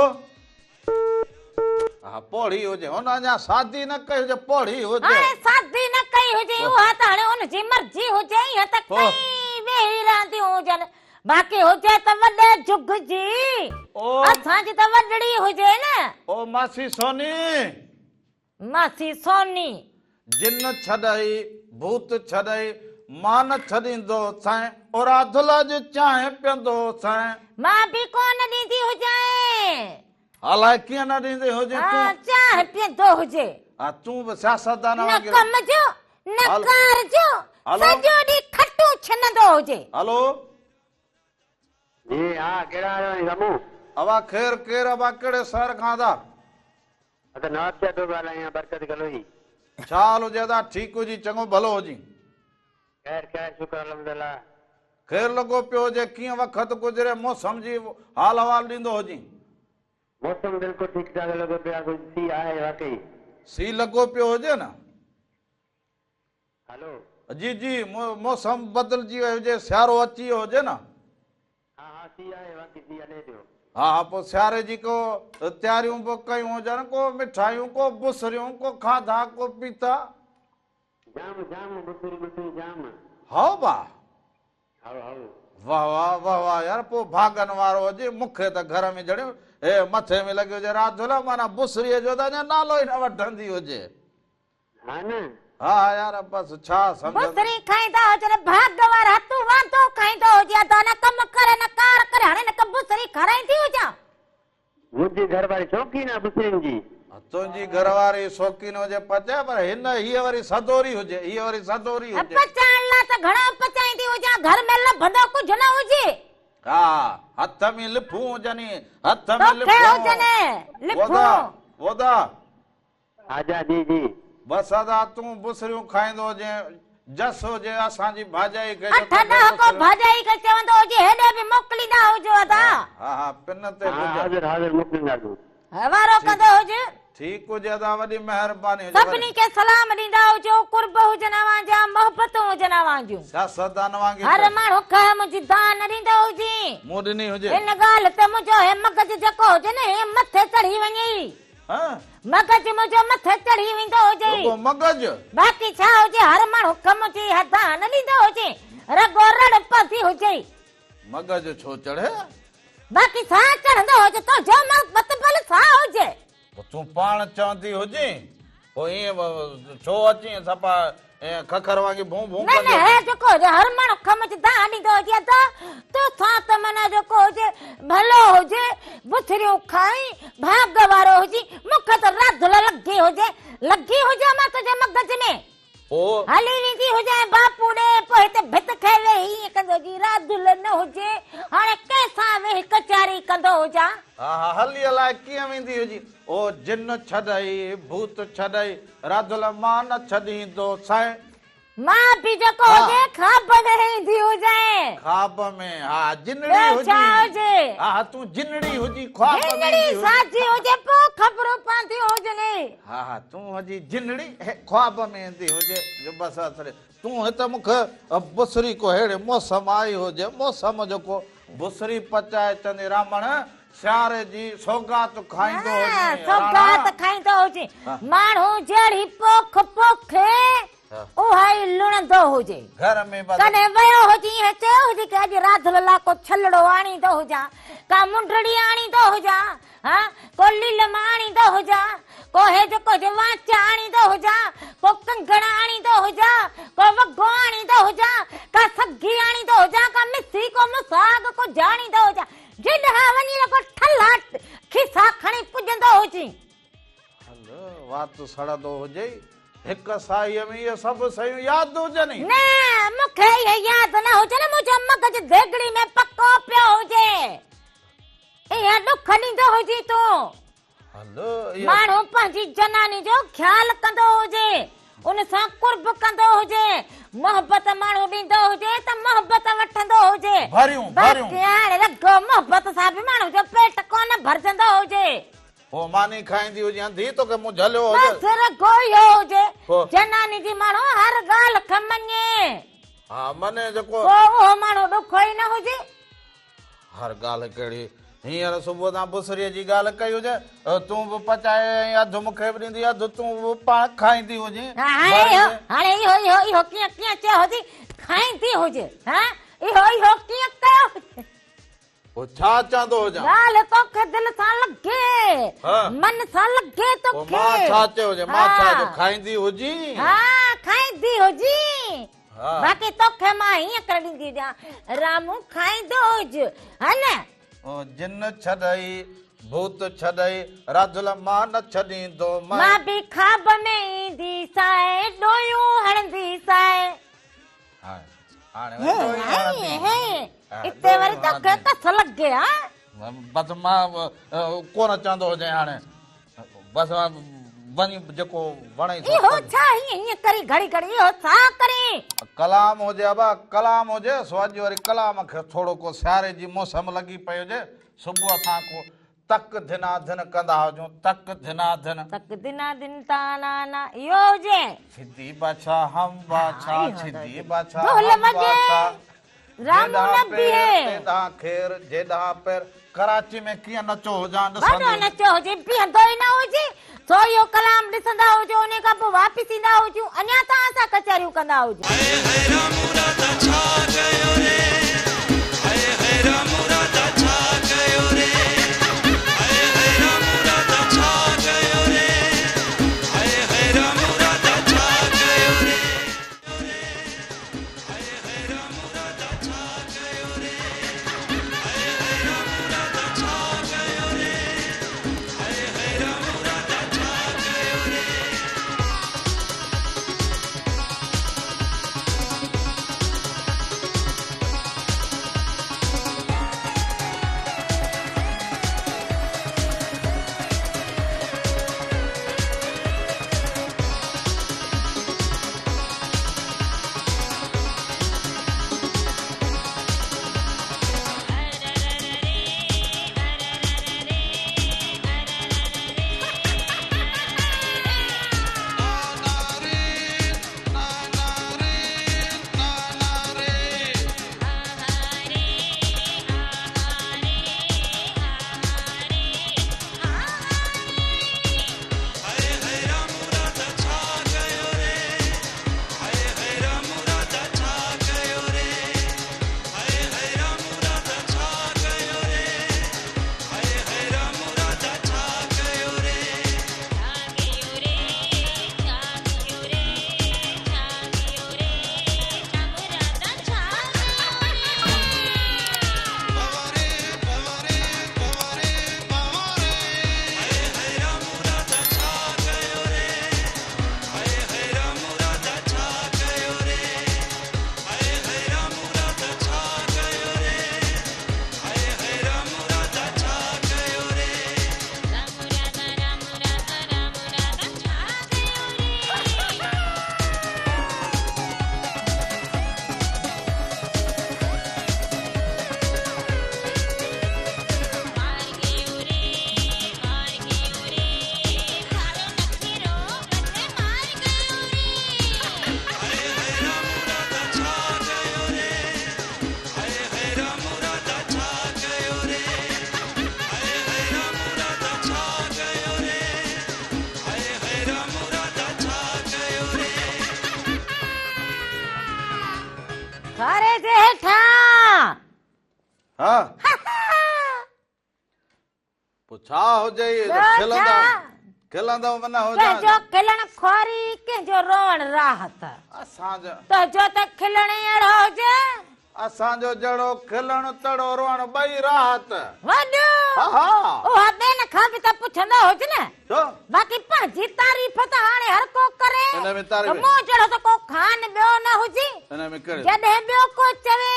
हा पोड़ी हुजे, हुन अञा शादी न कई हुजे, पोड़ी हुजे। हाणे शादी न कई हुजे, उहा त हाणे हुनजी मर्ज़ी हुजे, ईअं त कई वेही रहंदियूं हुजनि, बाक़ी हुजे त वॾे जुग जी, असांजी त वॾड़ी हुजे न। ओ मासी सोनी, मासी सोनी जिन छॾई भूत छॾई मां न छॾींदो साईं, और राधुल जी चांहि पीअंदो साईं। मां बि कोन ॾींदी हुजां। अलाए कीअं न ॾींदी हुजे तूं? चांहि पीअंदो हुजे। हा तूं बि सियासतदान न कम जो न कार जो, सॼो ॾींहुं खटूं छनंदो हुजे। हलो जी हाँ केड़ा आयो है समूह अवा खैर केर अवा केड़े शहर खां था अत नवाबशा तो ॻाल्हायां बरकत गलोई छा हाल हुजे ता ठीक हुजी चङो भलो हुजी खैर खैर शुक्र अल्हम्दुलिल्लाह खैर लॻो पियो हुजे कीअं वक़्तु गुज़रे मौसम जी हाल अहवाल ॾींदो हुजी मौसम बिल्कुल ठीक ठाक लॻो पियो कुछ सी आहे वाकई सी लॻो पियो हुजे न हेलो जी जी मौसम बदिलजी वियो हुजे सियारो अची वियो हुजे न हाँ हाँ सी आहे वाकई सी हले पियो हा हा पोइ सियारे जी को तयारियूं पोइ कयूं हुजनि को मिठाइयूं को बुसरियूं को खाधा को पीता जाम जाम बुसरी जाम हाओ बा हाओ हाओ वाह वाह वाह वाह यार पोइ भागन वारो हुजे मूंखे त घर में जड़ियो हे मथे में लॻी हुजे राति जो माना बुसरीअ जो त अञा नालो ई न वठंदी हुजे हाँ न हा यार बस छा सम्झ बुसरी खाईंदा हुजनि भाग वारा तूं वांदो खाईंदो हुजे त न कम करे न कार करे हाणे न क बुसरी खाराईंदी हुजां मुंहिंजी घर वारी शौक़ीन आहे बुसरियुनि जी तुंहिंजी घरवारी शौक़ीन हुजे पचे पर हिन हीअ वरी सदोरी हुजे हीअ वरी सदोरी हुजे पचाइण लाइ त घणो पचाईंदी हुजां घर में लभंदो कुझु न हुजे हा हथ में लिफूं हुजनि हथ में तोखे हुजनि लिफूं वोदा आजा जी जी बस अदा तूं बुसरियूं खाईंदो हुजे जस हुजे असांजी भाॼाई खे अठ ॾह को भाॼाई खे चवंदो हुजे हेॾे बि मोकिलींदा हुजो अदा हा हा पिन ते हाँ हुजे हाज़िर हाज़िर मोकिलींदासूं हवारो कंदो हुजे ठीक हुजे अदा वॾी महिरबानी हुजे सभिनी खे सलाम ॾींदा हुजो कुर्ब हुजनि अवांजा मोहबतूं हुजनि अवांजूं सियासतदान वांगुरु हर माण्हू खे मुंहिंजी दान ॾींदो हुजे मूं ॾिनी हुजे हिन ॻाल्हि ते मुंहिंजो हे मगज जेको हुजे न हे मथे चढ़ी वञे हा मगज मुंहिंजो मथे चढ़ी वेंदो हुजे रुॻो मगज बाक़ी छा हुजे हर माण्हू कम जी दान ॾींदो हुजे रगो रड़ पसी हुजे मगज छो चढ़े बाक़ी छा चढ़ंदो हुजे तो जो मतबल छा हुजे पोइ तूं पाण चवंदी हुजे पोइ ईअं छो अची सफ़ा खखर वांगी भूं भूं न न हे जेको हुजे हर माण्हू कम जी दान ॾींदो हुजे त तो छा त माना जेको हुजे भलो हुजे बुथरियूं खाई भाग वारो हुजे मूंखे त राधुल लॻी हुजे मां तुंहिंजे मगज में पोइ हली वेंदी हुजे बापू ॾे पोइ हिते भित खे वेही हीअं कंदो हुजे राधुल न हुजे हाणे कंहिंसां वेही कचारी कंदो हुजां हा हा हली हलाए कीअं वेंदी हुजी ओ जिन छॾई भूत छॾई राधुल मां न छॾींदो साईं मां बि जेको हुजे ख़ाब में ईंदी हुजे ख्वाब में हा जिनड़ी ॿियो छा हुजी हुजे हा तूं जिनड़ी हुजी ख्वाब में जिनड़ी ईंदी हुजी। साची हुजे पोइ ख़बरूं पवंदियूं हुजनि हा हा तूं हुजी जिनड़ी ख्वाब में ईंदी हुजे जो बस असर तूं हिते मूंखे बुसरी को हेड़े मौसम आई हुजे मौसम जेको बुसरी पचाए चवंदी रामण सियारे जी सौगात खाईंदो हुजे सौगात खाईंदो हुजे माण्हू जहिड़ी पोख पोखे उहा ई लुणंदो हुजे घर में बस कॾहिं वियो हुजे ईअं चयो हुजे की अॼु राधुल लाइ को छलड़ो आणींदो हुजां का मुंडड़ी आणींदो हुजां हा को लीलम आणींदो हुजां को हे जेको वाच आणींदो हुजां को कंगण आणींदो हुजां को वॻो आणींदो हुजां का सगी आणींदो हुजां का मिसी को मुसाग को जाणींदो हुजां जिॾा वञी को ठल्ला खिसा खणी पुॼंदो हुजे हलो वात सड़ंदो हुजे हिक साईअ में इहे सभु शयूं यादि हुजनि न मूंखे इहे यादि न हुजे न मुंहिंजो मगज देगड़ी में पको पियो हुजे इहे ॾुख ॾींदो हुजे तूं हलो माण्हू पंहिंजी जनानी जो ख्याल कंदो हुजे उन सां कुर्ब कंदो हुजे मोहबत माण्हू ॾींदो हुजे त मोहबत वठंदो हुजे भरियूं बाक़ी हाणे रगो मोहबत सां बि माण्हू जो पेट कोन भरजंदो हुजे ओ मानी खाईंदी हुजे अंधी तोखे मूं झलियो बस हुजे रगो इहो हुजे पोइ? जनानी जी माण्हू हर ॻाल्हि खे मञे हा मने जेको पोइ उहो माण्हू ॾुखो ई न हुजे हर ॻाल्हि कहिड़ी हींअर सुबुह तां बुसरीअ जी ॻाल्हि कई हुजे तूं बि पचाए अधु मूंखे बि ॾींदी अधु तूं बि पाण खाईंदी हुजे हाणे इहो कीअं चयो हुजे खाईंदी हुजे हा इहो कीअं कयो हुजे पोइ छा चवंदो हुजां ॻाल्हि तोखे दिलि सां लॻे हा। मन सां लॻे पोइ तोखे मां छा चयो हुजे मां छा हा। जो खाईंदी हुजी हा खाईंदी हुजी हा। बाक़ी तोखे मां हीअं करे ॾींदी हुजां रामू खाईंदो हुज हा न ओ जिन छॾई भूत छॾई राधुल मां न छॾींदो मां बि ख़ाब में ईंदी साए ॾोयूं हणंदी साए हाणे इते वरी तोखे कस लगे हा बस मां कोन चवंदो हुजे हाणे बस वञी जेको वणे इहो छा हीअं करी घड़ी घड़ी इहो छा करी कलाम हुजे अबा कलाम हुजे सो अॼु वरी कलाम खे थोरो को सियारे जी मौसम लॻी पई हुजे सुबुह असां को तक धिना धिन कंदा हुजूं तक धिना धिन ताना ना इहो हुजे सिद्धी बाछा हम बाछा सिद्धी बाछा ढोल हम वॼे बाछा रामू नबी है तेदा खेर जेदा पैर कराची में कीअं नचो हुजां वॾो ॾिसंदो नचो हुजे बीहंदो ई न हुजे सो इहो कलाम ॾिसंदा हुजो उन खां पोइ वापसि ईंदा हुजूं अञा त असां कचहरियूं कंदा हुजूं अरे जेठा हाँ पुछा हो जाइए खिलंदा मना हो जा जो खिलण खोरी के जो रोण राहत असांजो तो जो त खिलण अड़ो हुजे असांजो जड़ो खिलण तड़ो रोण ॿई राहत वॾो हा ओ ॿियनि खां बि त पुछंदो हुजे न छो बाक़ी पंहिंजी तारीफ़ त हाणे हर को करे हिन में तारीफ़ मूं जहिड़ो त को खान ॿियो न हुजे हिन में करे जॾहिं ॿियो को चवे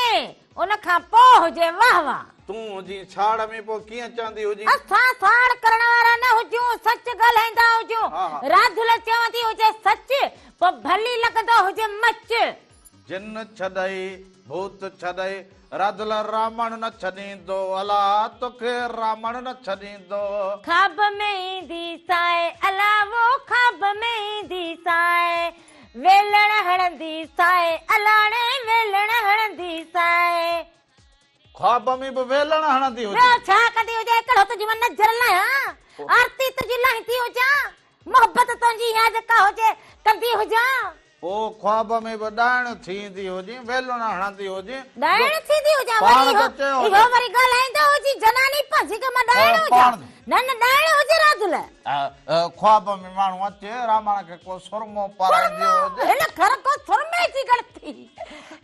उन खां पोइ हुजे वाह वाह तूं जी छाड़ में पोइ कीअं चवंदी हुजी असां साड़ करण वारा न हुजूं सच ॻाल्हाईंदा हुजूं हा, हा। राधुल चवंदी हुजे सच पोइ भली लॻंदो हुजे मच जिन छॾई भूत छॾई राधुल रावण न छॾींदो अला तोखे रावण न छॾींदो ख़्वाब में ईंदी साए अला वो ख़्वाब में ईंदी साए वेलण हणंदी साए अलाणे वेलण हणंदी साए ख्वाब में बि वेलण हणंदी हुजे ॿियो छा कंदी हुजे हिकिड़ो तुंहिंजी मन नज़र लाहियां आरती तुंहिंजी लाहींदी हुजां मोहबत तुंहिंजी या जेका हुजे कंदी हुजां पोइ ख्वाब में बि ॾाइण थींदी हुजे वेलण हणंदी हुजे ॾाइण थींदी हुजां पाण वरी त चयो इहो वरी ॻाल्हाईंदो हुजी जनानी पंहिंजी के मां ॾाइण हुजां पाण न न ॾाइण हुजे राधुल ख्वाब में माण्हू अचे रावण खे को सुरमो पाराईंदी हुजे हिन घर को सुरमे जी गणती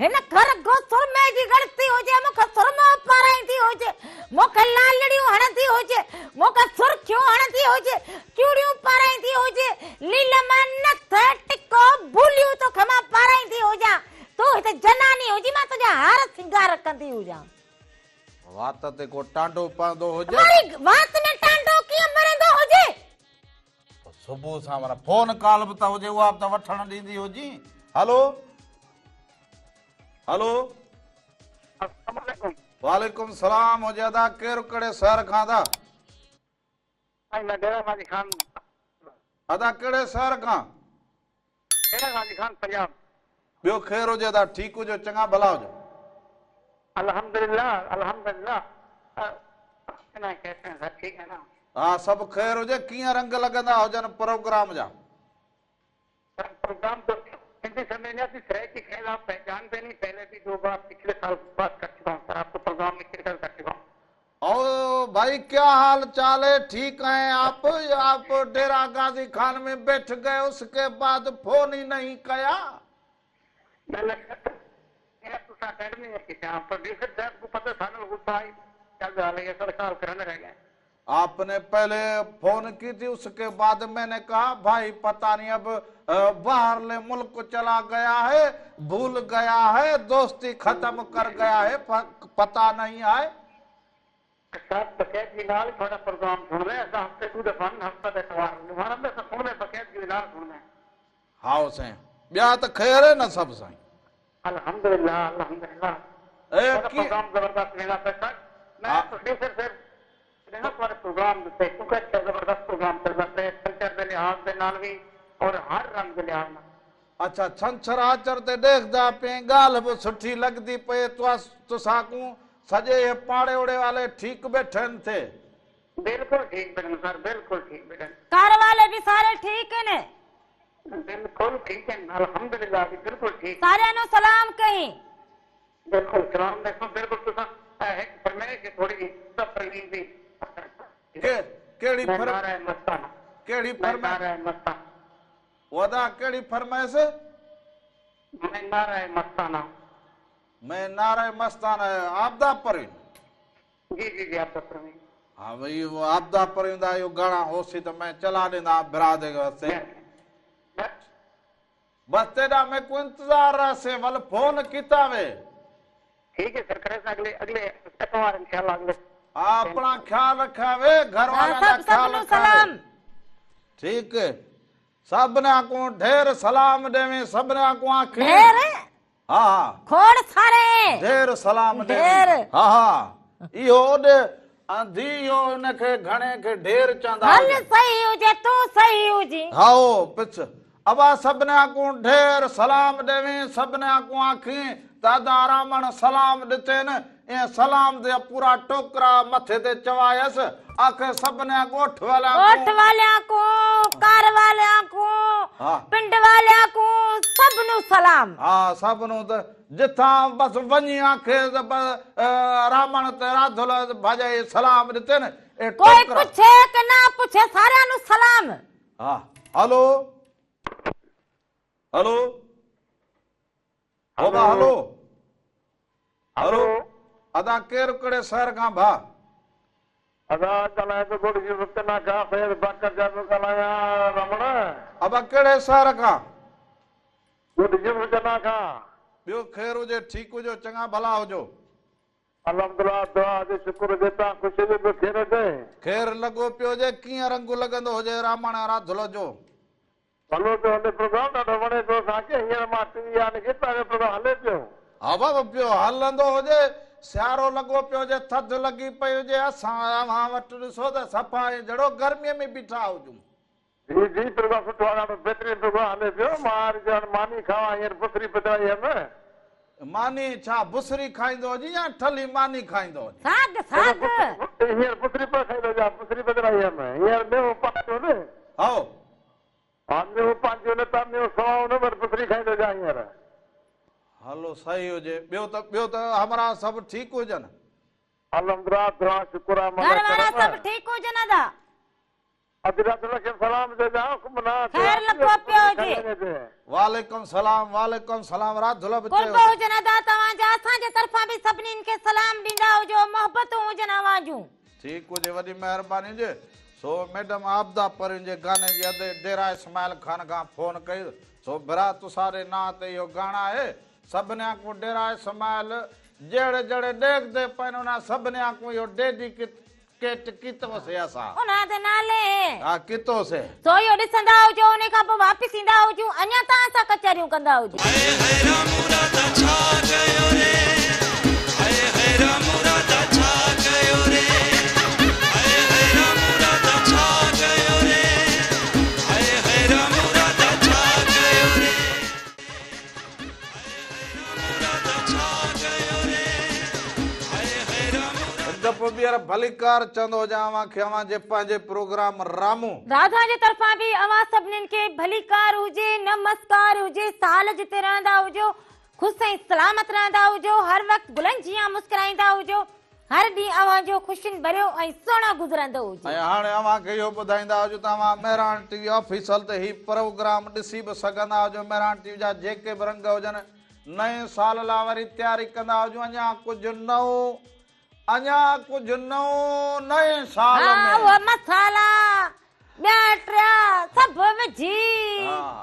हिन घर को सुरमे जी गणती हुजे मूंखे सुरमो पाराईंदी हुजे मूंखे लालड़ियूं हणंदी हुजे मूंखे सुर्खियूं हणंदी हुजे चूड़ियूं पाराईंदी हुजे लीलम नथ टिको भूलियूं तोखे मां पाराईंदी हुजां तूं हिते जनानी हुजी मां तुंहिंजा हार सिंगार कंदी हुजां वात ते को टांडो पांदो हो जे मारी बात में टांडो की मरंदो हो जे सुबह सा हमारा फोन कॉल बता हो जे वो आप ता वठण दींदी हो जी। हेलो हेलो अस्सलाम वालेकुम। वालेकुम सलाम हो ज्यादा केर कड़े शहर खां दा भाई मैं डेरा गाजी खान, अदा केड़े शहर खां डेरा गाजी खान पंजाब। बियो खैर हो ज्यादा ठीक हो जो चंगा भला हो जो अल्हम्दुलिल्लाह अल्हम्दुलिल्लाह। ना कैसे हैं सर, ठीक है ना? हाँ सब खैर हो जे किया रंग लगंदा हो जन प्रोग्राम जा सर प्रोग्राम तो हिंदी समझ नहीं आती, सर की खेल आप पहचानते नहीं, पहले भी 2 बार पिछले साल बात कर चुका हूँ सर, आपको प्रोग्राम में शिरकत कर चुका हूँ। ओ भाई क्या हाल चाल है, ठीक हैं आप डेरा गाजी खान में बैठ गए उसके बाद फोन ही नहीं किया। अकेडमी है कि प्रोड्यूसर साहब को पता था ना, गुस्सा आई क्या गाल है सरकार करने रह गए। आपने पहले फोन की थी उसके बाद मैंने कहा भाई पता नहीं अब बाहरले मुल्क चला गया है, भूल गया है, दोस्ती खत्म कर गया है, पता नहीं है। साथ बकैत की नाल थोड़ा प्रोग्राम सुन रहे हैं, हफ्ते 2 दफा हफ्ता बेटवार हमारा में सुन रहे बकैत की नाल सुन रहे। हाँ से ब्याह तो खैर है ना सब साईं अल्हम्दुलिल्लाह अल्हम्दुलिल्लाह। प्रोग्राम जबरदस्त लेना पैसा मैं प्रोड्यूसर से लेना तुम्हारे प्रोग्राम से क्योंकि अच्छा जबरदस्त प्रोग्राम चल रहा है, कल्चर के लिहाज से नाल भी और हर रंग के लिहाज में। अच्छा छंछराचर ते देखदा पे गाल भी सुठी लगदी पे तुसाकू सजे पाड़े उड़े वाले ठीक बैठे थे। बिल्कुल ठीक बेटन सर, बिल्कुल ठीक बेटन। कार वाले भी सारे ठीक है ने? बिल्कुल ठीक है अल्हम्दुलिल्लाह, बिल्कुल ठीक। सारे नु सलाम कहीं बिल्कुल सलाम देखो, बिल्कुल तुसा है फरमाइश है थोड़ी सब प्रवीण दी केड़ी नारा मस्ताना, केड़ी फरमाइश नारा मस्ताना, वदा केड़ी फरमाइश मैं नारा मस्ताना, मैं नारा मस्ताना आपदा परवीन। जी जी जी आपका प्रवीण। हाँ भाई वो आपदा परवीन दा यो गाना होसी तो मैं चला देना भरा देगा से बस तेरा मैं को इंतजार रहा से वल फोन किता वे। ठीक है सर, करे अगले अगले एतवार इंशाल्लाह अगले। अपना ख्याल रखा वे, घर वाला का ख्याल रखा सलाम। ठीक है सबने को ढेर सलाम देवे, सबने को आंखें ढेर हाँ खोड़ सारे ढेर सलाम देवे। ढेर हाँ हाँ इहो दे अंधियो नखे घणे के ढेर चंदा हल सही हो जे तू सही हो जी। हाओ पिछ अब सबने को ढेर सलाम देवे, सबने को आंखें दादा रामन सलाम दिते न ए सलाम दे पूरा टोकरा मथे ते चवायस आखे सबने गोठ वाला को कार वाले को हाँ पिंड वाले को सबनु सलाम। हाँ सबनु तो जिथा बस वनी आखे रामन ते राधुल भाजे सलाम दिते न ए कोई पूछे कि ना पूछे सारा नु सलाम। हाँ हेलो हेलो होगा हेलो हेलो अदा केर कड़े शहर का भा अदा चलाए तो गुड़ जी रुकना का फिर बाकर जानो चलाया रमण अब केड़े शहर का गुड़ जी रुकना का बियो खैर हो जे ठीक हो जो चंगा भला हो जो अल्हम्दुलिल्लाह दुआ दे शुक्र देता खुशी दे खेर दे खैर लगो पियो जे किया रंग लगंदो हो जे रामण राधुल जो भलो तो हले प्रोग्राम ॾाढो वणे थो असांखे, हींअर मां टीवी ऑन कई तव्हांजो प्रोग्राम हले पियो। हा बाबा पियो हलंदो हुजे, सियारो लॻो पियो हुजे, थधि लॻी पई हुजे, असां वटि ॾिसो त सफ़ा जहिड़ो गर्मीअ में बीठा हुजूं। जी जी प्रोग्राम सुठो आहे, बहितरीन प्रोग्राम हले पियो। मां मानी खावां हींअर पुसरी पचाई में मानी छा बुसरी खाईंदो हुजे या ठली मानी खाईंदो हुजे? साग साग हींअर पुसरी पर खाईंदो जा, पुसरी पचाई में हींअर मेवो पातो ने हाओ हाँ मेवो पंहिंजो न त मेवो सवाओ न पर पुसरी खाईंदो जा हींअर। हलो सही हुजे। ॿियो त हमारा सभु ठीक हुजनि? अल्हम्दुलिल्लाह दुआ शुक्र आहे। घर वाला सब ठीक हो जना दा? हज़रत के सलाम दे जा कुमना खैर लको पियो जी। वालेकुम सलाम राधुल बचे कुर्ब हो जना दा तवां जा असां जे तरफां भी सभनिन के सलाम ॾींदा हुजो, मोहब्बत हो जना वाजू। ठीक हुजे, वॾी महिरबानी हुजे। सो मैडम आपदा पर जे गाने जी अदे डेरा इस्माइल खान का फोन कई सो भरा तुसारे ना ते यो गाना है, सबने को डेरा इस्माइल जड़े जड़े देख दे पैनो ना सबने आंकू यो डेडिकेट कितो से असा उना दे नाले आ कितो से सो यो ॾिसंदा हुजो उन खां पोइ वापस ईंदा हुजो अञा तां असां कचहरियूं कंदा हुजो भलीकार चंदो जावा के अवा जे पांजे प्रोग्राम रामू राधा जे तरफा भी अवा सबनिन के भलीकार हुजे नमस्कार हुजे साल जिते रहंदा हुजो खुश ऐं सलामत रहंदा हुजो हर वक्त बुलंदियां मुस्कुराईंदा हुजो हर डी अवा जो खुशिन भरियो ऐं सुहिणो गुज़रंदो हुजे ऐं हाणे अवा के इहो ॿुधाईंदा हुजो तव्हां मेहरान टीवी ऑफिशियल ते ही प्रोग्राम ॾिसी बि सघंदा हुजो मेहरान टीवी जा जेके बि रंग हुजनि नए साल लाइ वरी तयारी कंदा हुजो अञा कुझु नओं नए साल में वो मसाला बैटरा सब विझी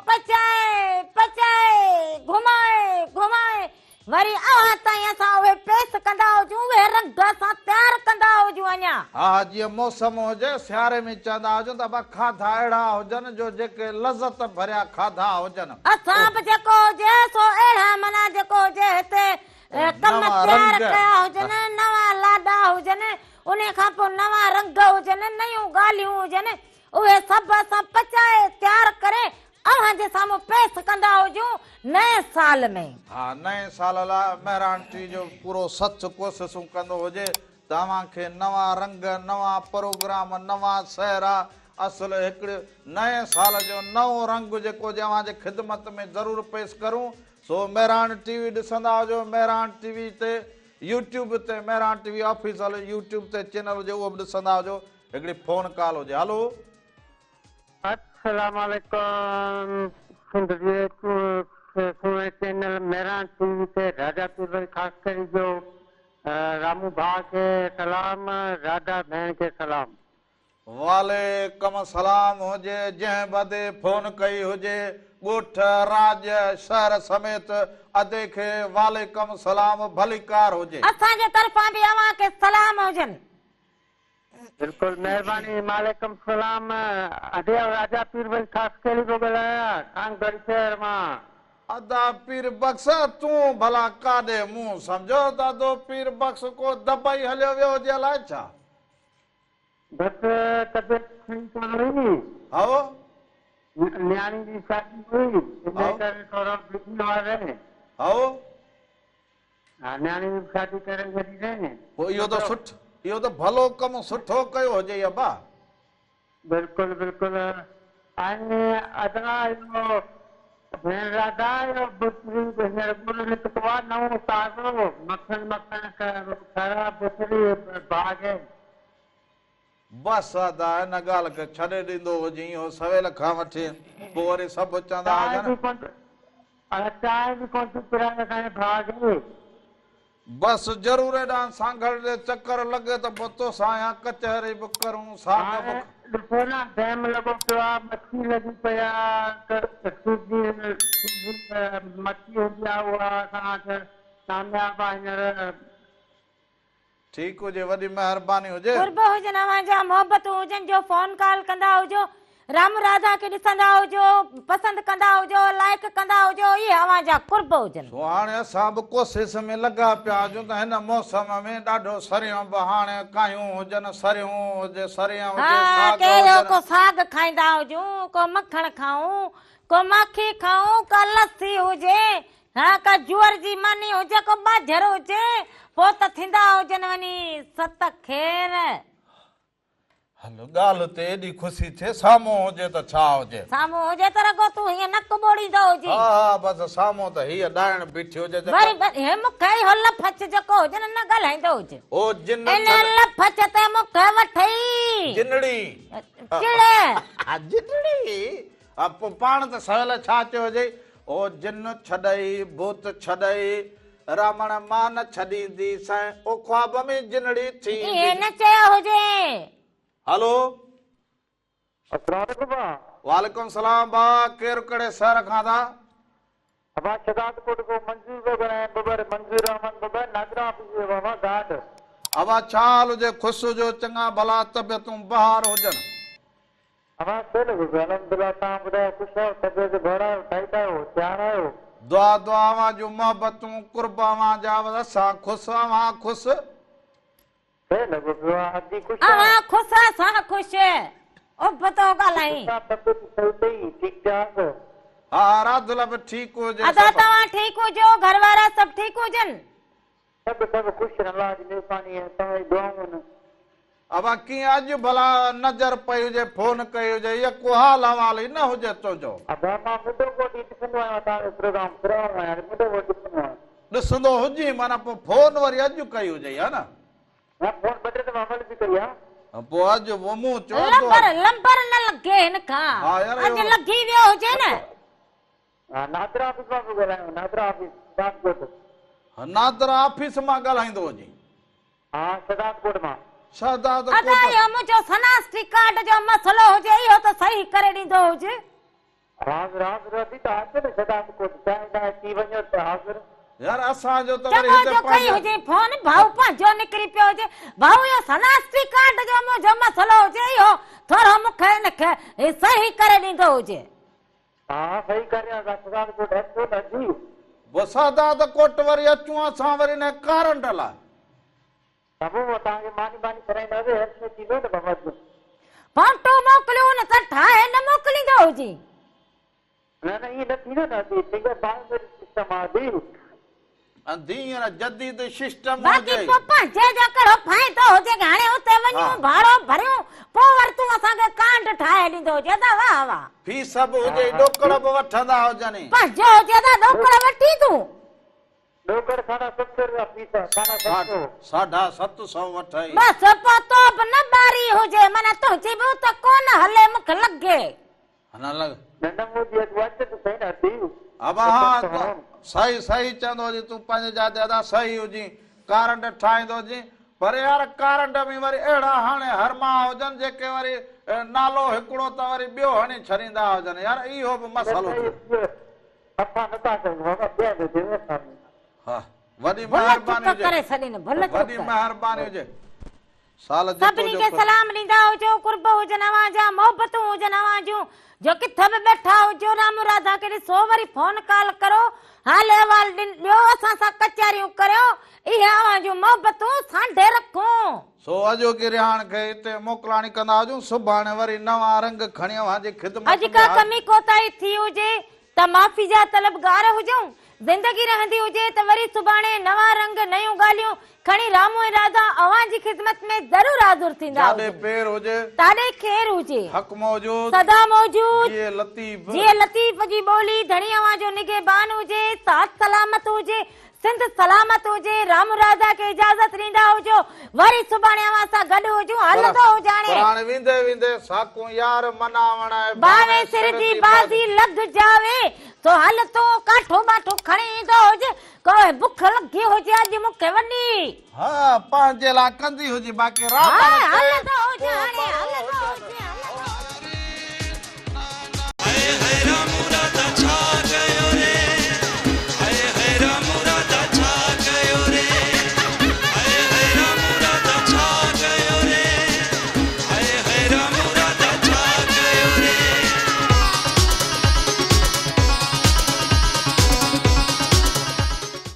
पचाए घुमाए वरी अवा ताईं असां उहे पेश कंदा हुजूं उहे रंग सां तयार कंदा हुजूं अञा हा जीअं मौसम हुजे सियारे में चवंदा हुजनि त खाधा अहिड़ा हुजनि जो जेके लज़त भरिया खाधा हुजनि असां बि जेको हुजे सो अहिड़ा माना जेको हुजे हिते कम तयार कया हुजनि नवा लाॾा हुजनि उन खां पोइ नवा रंग हुजनि नयूं ॻाल्हियूं हुजनि उहे सभु असां पचाए तयार करे अव्हां जे साम्हूं पेश कंदा हुजूं नए साल में हा नए साल लाइ मेहरान टीवी जो पूरो सच कोशिशूं कंदो हुजे तव्हांखे नवा रंग नवा प्रोग्राम नवा सहरा असल हिकिड़े नए साल जो नओं रंग जेको अव्हां जे ख़िदमत में ज़रूरु पेश करूं सो मेहरान टीवी ॾिसंदा हुजो मेहरान टीवी ते यूट्यूब ते मेहरान टीवी ऑफिशियल यूट्यूब ते चैनल हुजे उहो बि ॾिसंदा हुजो हिकिड़ी फोन कॉल हुजे हलो अस्सलाम वालेकुम सुने चैनल मेहरान टीवी ते राजापुर खास करी जो रामू भाउ खे सलाम राधा भेण खे सलाम वालेकुम सलाम हुजे जंहिं बदे फोन कई हुजे ॻोठ राज शहर समेत अदे खे वालेकुम सलाम भलीकार हुजे असांजे तरफ़ां बि अव्हां खे सलाम हुजनि बिल्कुल मेहरबानी वालेकुम सलाम अदे राजा पीर भाई खास करी पियो ॻाल्हायां कानगढ़ शहर मां अदा पीर बख्श तूं भला काॾे मूं सम्झो दादो पीर बख्श को दबाई हलियो वियो हुजे अलाए छा बस तबियत ठीक हुई हो न्याणी जी शादी हुई इन करे थोरो बिजी वारे हो न्याणी जी शादी करे वठी रहे पोइ इहो त भलो कमु सुठो कयो हुजे अबा बिल्कुल बिल्कुल ऐं अदा इहो भेण राधा इहो बुतरी गुल निकितो आहे नओं ताज़ो मक्खन ख़राब बुतरी भाॻे बस अदा हिन ॻाल्हि खे छॾे ॾींदो हुजे इहो सवेल खां वठी पोइ वरी सभु चवंदा हुजनि चांहि बि कोन थी पिराए असांजे भाउ खे बस जरूर एॾा सांगड़ जे चक्कर लॻे त पोइ तोसां या कचहरी बि करूं साग बि ॾिसो न डैम लॻो पियो आहे मच्छी लॻी पई आहे मच्छी हूंदी आहे उहा असांखे कामयाब आहे हींअर ठीकु हुजे वॾी महिरबानी हुजे कुर्ब हुजनि अव्हां जा मोहबतूं हुजनि जो फोन कॉल कंदा हुजो राम राधा खे ॾिसंदा हुजो पसंदि कंदा हुजो लाइक कंदा हुजो इहे अव्हां जा कुर्ब हुजनि सो हाणे असां बि कोशिश में लॻा पिया आहियूं त हिन मौसम में ॾाढो सरियूं बि हाणे कायूं हुजनि सरियूं हुजे सरियां कहिड़ो को साग खाईंदा हुजूं को मखण खाऊं को माखी खाऊं का लस्सी हुजे हा का जुअर जी मानी हुजे को बाजर हुजे पोइ त थींदा हुजनि वञी सत खेर हलो ॻाल्हि ते एॾी ख़ुशी थिए साम्हूं हुजे त छा हुजे साम्हूं हुजे त रगो तूं हीअं नक ॿोड़ींदो हुजे हा बसि साम्हूं त हीअ ॾाइण बीठी हुजे वरी हे मूंखे इहो लफच जेको हुजे न ॻाल्हाईंदो हुजे ओ जिन इन लफच ते मूंखे वठई जिनड़ी चिड़े जिनड़ी पाण त सवेल छा चयो हुजे ओ जिन छॾई भूत छॾई रामण मां न छॾींदी साईं ओ ख्वाब में जिनड़ी थी इहे न चयो हुजे हेलो अस्सलाम वालेकुम वालेकुम सलाम बा केरु कहिड़े शहर खां था अब शदादकोट को मंजूर वगैरह बबर मंजूर रहमान बबर नागरा ऑफिस बाबा घाट अब चाल जे खुश जो चंगा भला तबियतूं बहार हुजन अब सेल अलहमदुलिल्लाह ता बुधायो खुश हो तबियत घोड़ा ठाईदा हो त्यार हो दुआ दुआवां जो मोहब्बतूं कुर्बावां जा असां खुश आवां खुश सेल अदी खुश अवा खुश सा खुश ओ पतो ॻाल्हाई तबियत सही ठीक ठाक हा राधुला बि ठीक हुजे अदा तव्हां ठीक हुजो घर वारा सब ठीक हुजन सब खुश अल्लाह जी मेहरबानी है तव्हांजी दुआऊं अब कीअं अॼु भला नज़र पई हुजे फोन कई हुजे या को हाल अहवाल ई न हुजे तुंहिंजो अब मां मुदो कोटी ॾिसंदो आहियां तव्हांजो प्रोग्राम करायो आहियां मुदो कोटी ॾिसंदो आहियां ॾिसंदो हुजी माना पोइ फोन वरी अॼु कई हुजे हा न मां फोन ॿ टे दफ़ा अमल बि कई आहे पोइ अॼु मूं चयो लंबर न लगे हिन खां हा यार, अॼु लगी वियो हुजे न नादरा ऑफिस मां पियो ॻाल्हायूं नादरा ऑफिस शदादकोट नादरा ऑफिस मां ॻाल्हाईंदो हुजे हा शदादकोट मां शहदाद अदा यो मुंहिंजो सनास्टी कार्ड जो मसलो हुजे इहो त सही करे ॾींदो हुजे हाज़िर अदी त हाज़िर शदादकोट चाहे थी वञो त हाज़िर यार असांजो त वरी चङो हिते जो कई पंहिंजो हुजे फोन भाऊ पंहिंजो निकिरी पियो हुजे भाऊ इहो सनास्टी कार्ड जो मुंहिंजो मसलो हुजे इहो थोरो मूंखे हिनखे सही करे ॾींदो हुजे हा सही करे शदादकोट अचो न जी पोइ शहदाद कोट वरी अचूं असां वरी न कारंड लाइ सब तव्हांखे मानी मानी कराईंदासीं हर शइ थींदो न बाबा जी फोटो मोकिलियो न त ठाहे न मोकिलींदो हुजे न ईअं न थींदो न अदी फिंगर बाउंड सिस्टम आहे अदी हींअर जदीद सिस्टम बाक़ी हुजे पोइ पंहिंजे जो कहिड़ो फ़ाइदो हुजे कि हाणे उते वञूं हा। भाड़ो भरियूं पोइ वरी तूं असांखे कांड ठाहे ॾींदो हुजे त वाह वाह फी सभु हुजे ॾोकड़ बि वठंदा हुजनि पंहिंजो हुजे त ॾोकड़ वठी तूं ॾोकड़ ₹750 फीस आहे 750 वठाई बस पोइ तो बि न ॿारी हुजे माना तुंहिंजी बि त कोन हले मूंखे लॻे न लॻ न मोदी अच त सही न अदी अब हा सही सही चवंदो हुजे तूं पंहिंजे जाते अदा सही हुजी कारंड ठाहींदो हुजी पर यार कारंड में वरी अहिड़ा हाणे हरमा हुजनि जेके वरी नालो हिकिड़ो त वरी ॿियो हणी छॾींदा हुजनि यार इहो बि मसलो थियो असां नथा कयूं बाबा ॿिया बि देव हा वॾी भुल महिरबानी चुक करे हुजे छॾीनि भुल चुक वॾी महिरबानी हुजे साल सभिनी खे सलाम ॾींदा हुजो कुर्ब हुजनि अवां जा मोहबतूं हुजनि अवां जूं जो किथे बि वेठा हुजो राम राधा खे ॾिसो वरी फोन कॉल करो हाल अहवाल ॾियो असां सां कचहरियूं करियो इहे अवां जूं मोहबतूं सांढे रखो सो अॼो की रिहाण खे हिते मोकिलाणी कंदा हुजूं सुभाणे वरी नवां रंग खणी अव्हांजी ख़िदमत अॼु का कमी कोताही थी हुजे त माफ़ी जा तलबगार हुजूं जिंदगी रहंदी हुजे त वरी सुभाणे नवां रंग नयूं ॻाल्हियूं खणी रामो ऐं राधा अवां जी ख़िदमत में ज़रूर हाज़िर थींदा जाॾे पेर हुजे ताॾे ख़ैर हुजे हक़ मौजूद सदा मौजूद जीअं लतीफ़ जी ॿोली धणी अवां जो निगहबान हुजे साथ सलामत हुजे सिंध सलामत हुजे राम राधा खे इजाज़त ॾींदा हुजो वरी सुभाणे अवां सां गॾु हुजूं हलंदो हुजाणे हाणे वेंदे वेंदे साकूं यार मनावण बावे सिर जी बाज़ी लग जावे तो हल तो काठो बाठो खणी ईंदो हुजे कोई बुख लगी हुजे अॼु मूंखे वॾी हा पंहिंजे लाइ कंदी हुजे बाक़ी हा रात हलंदो हुजे हाणे हलंदो हुजे हाय हाय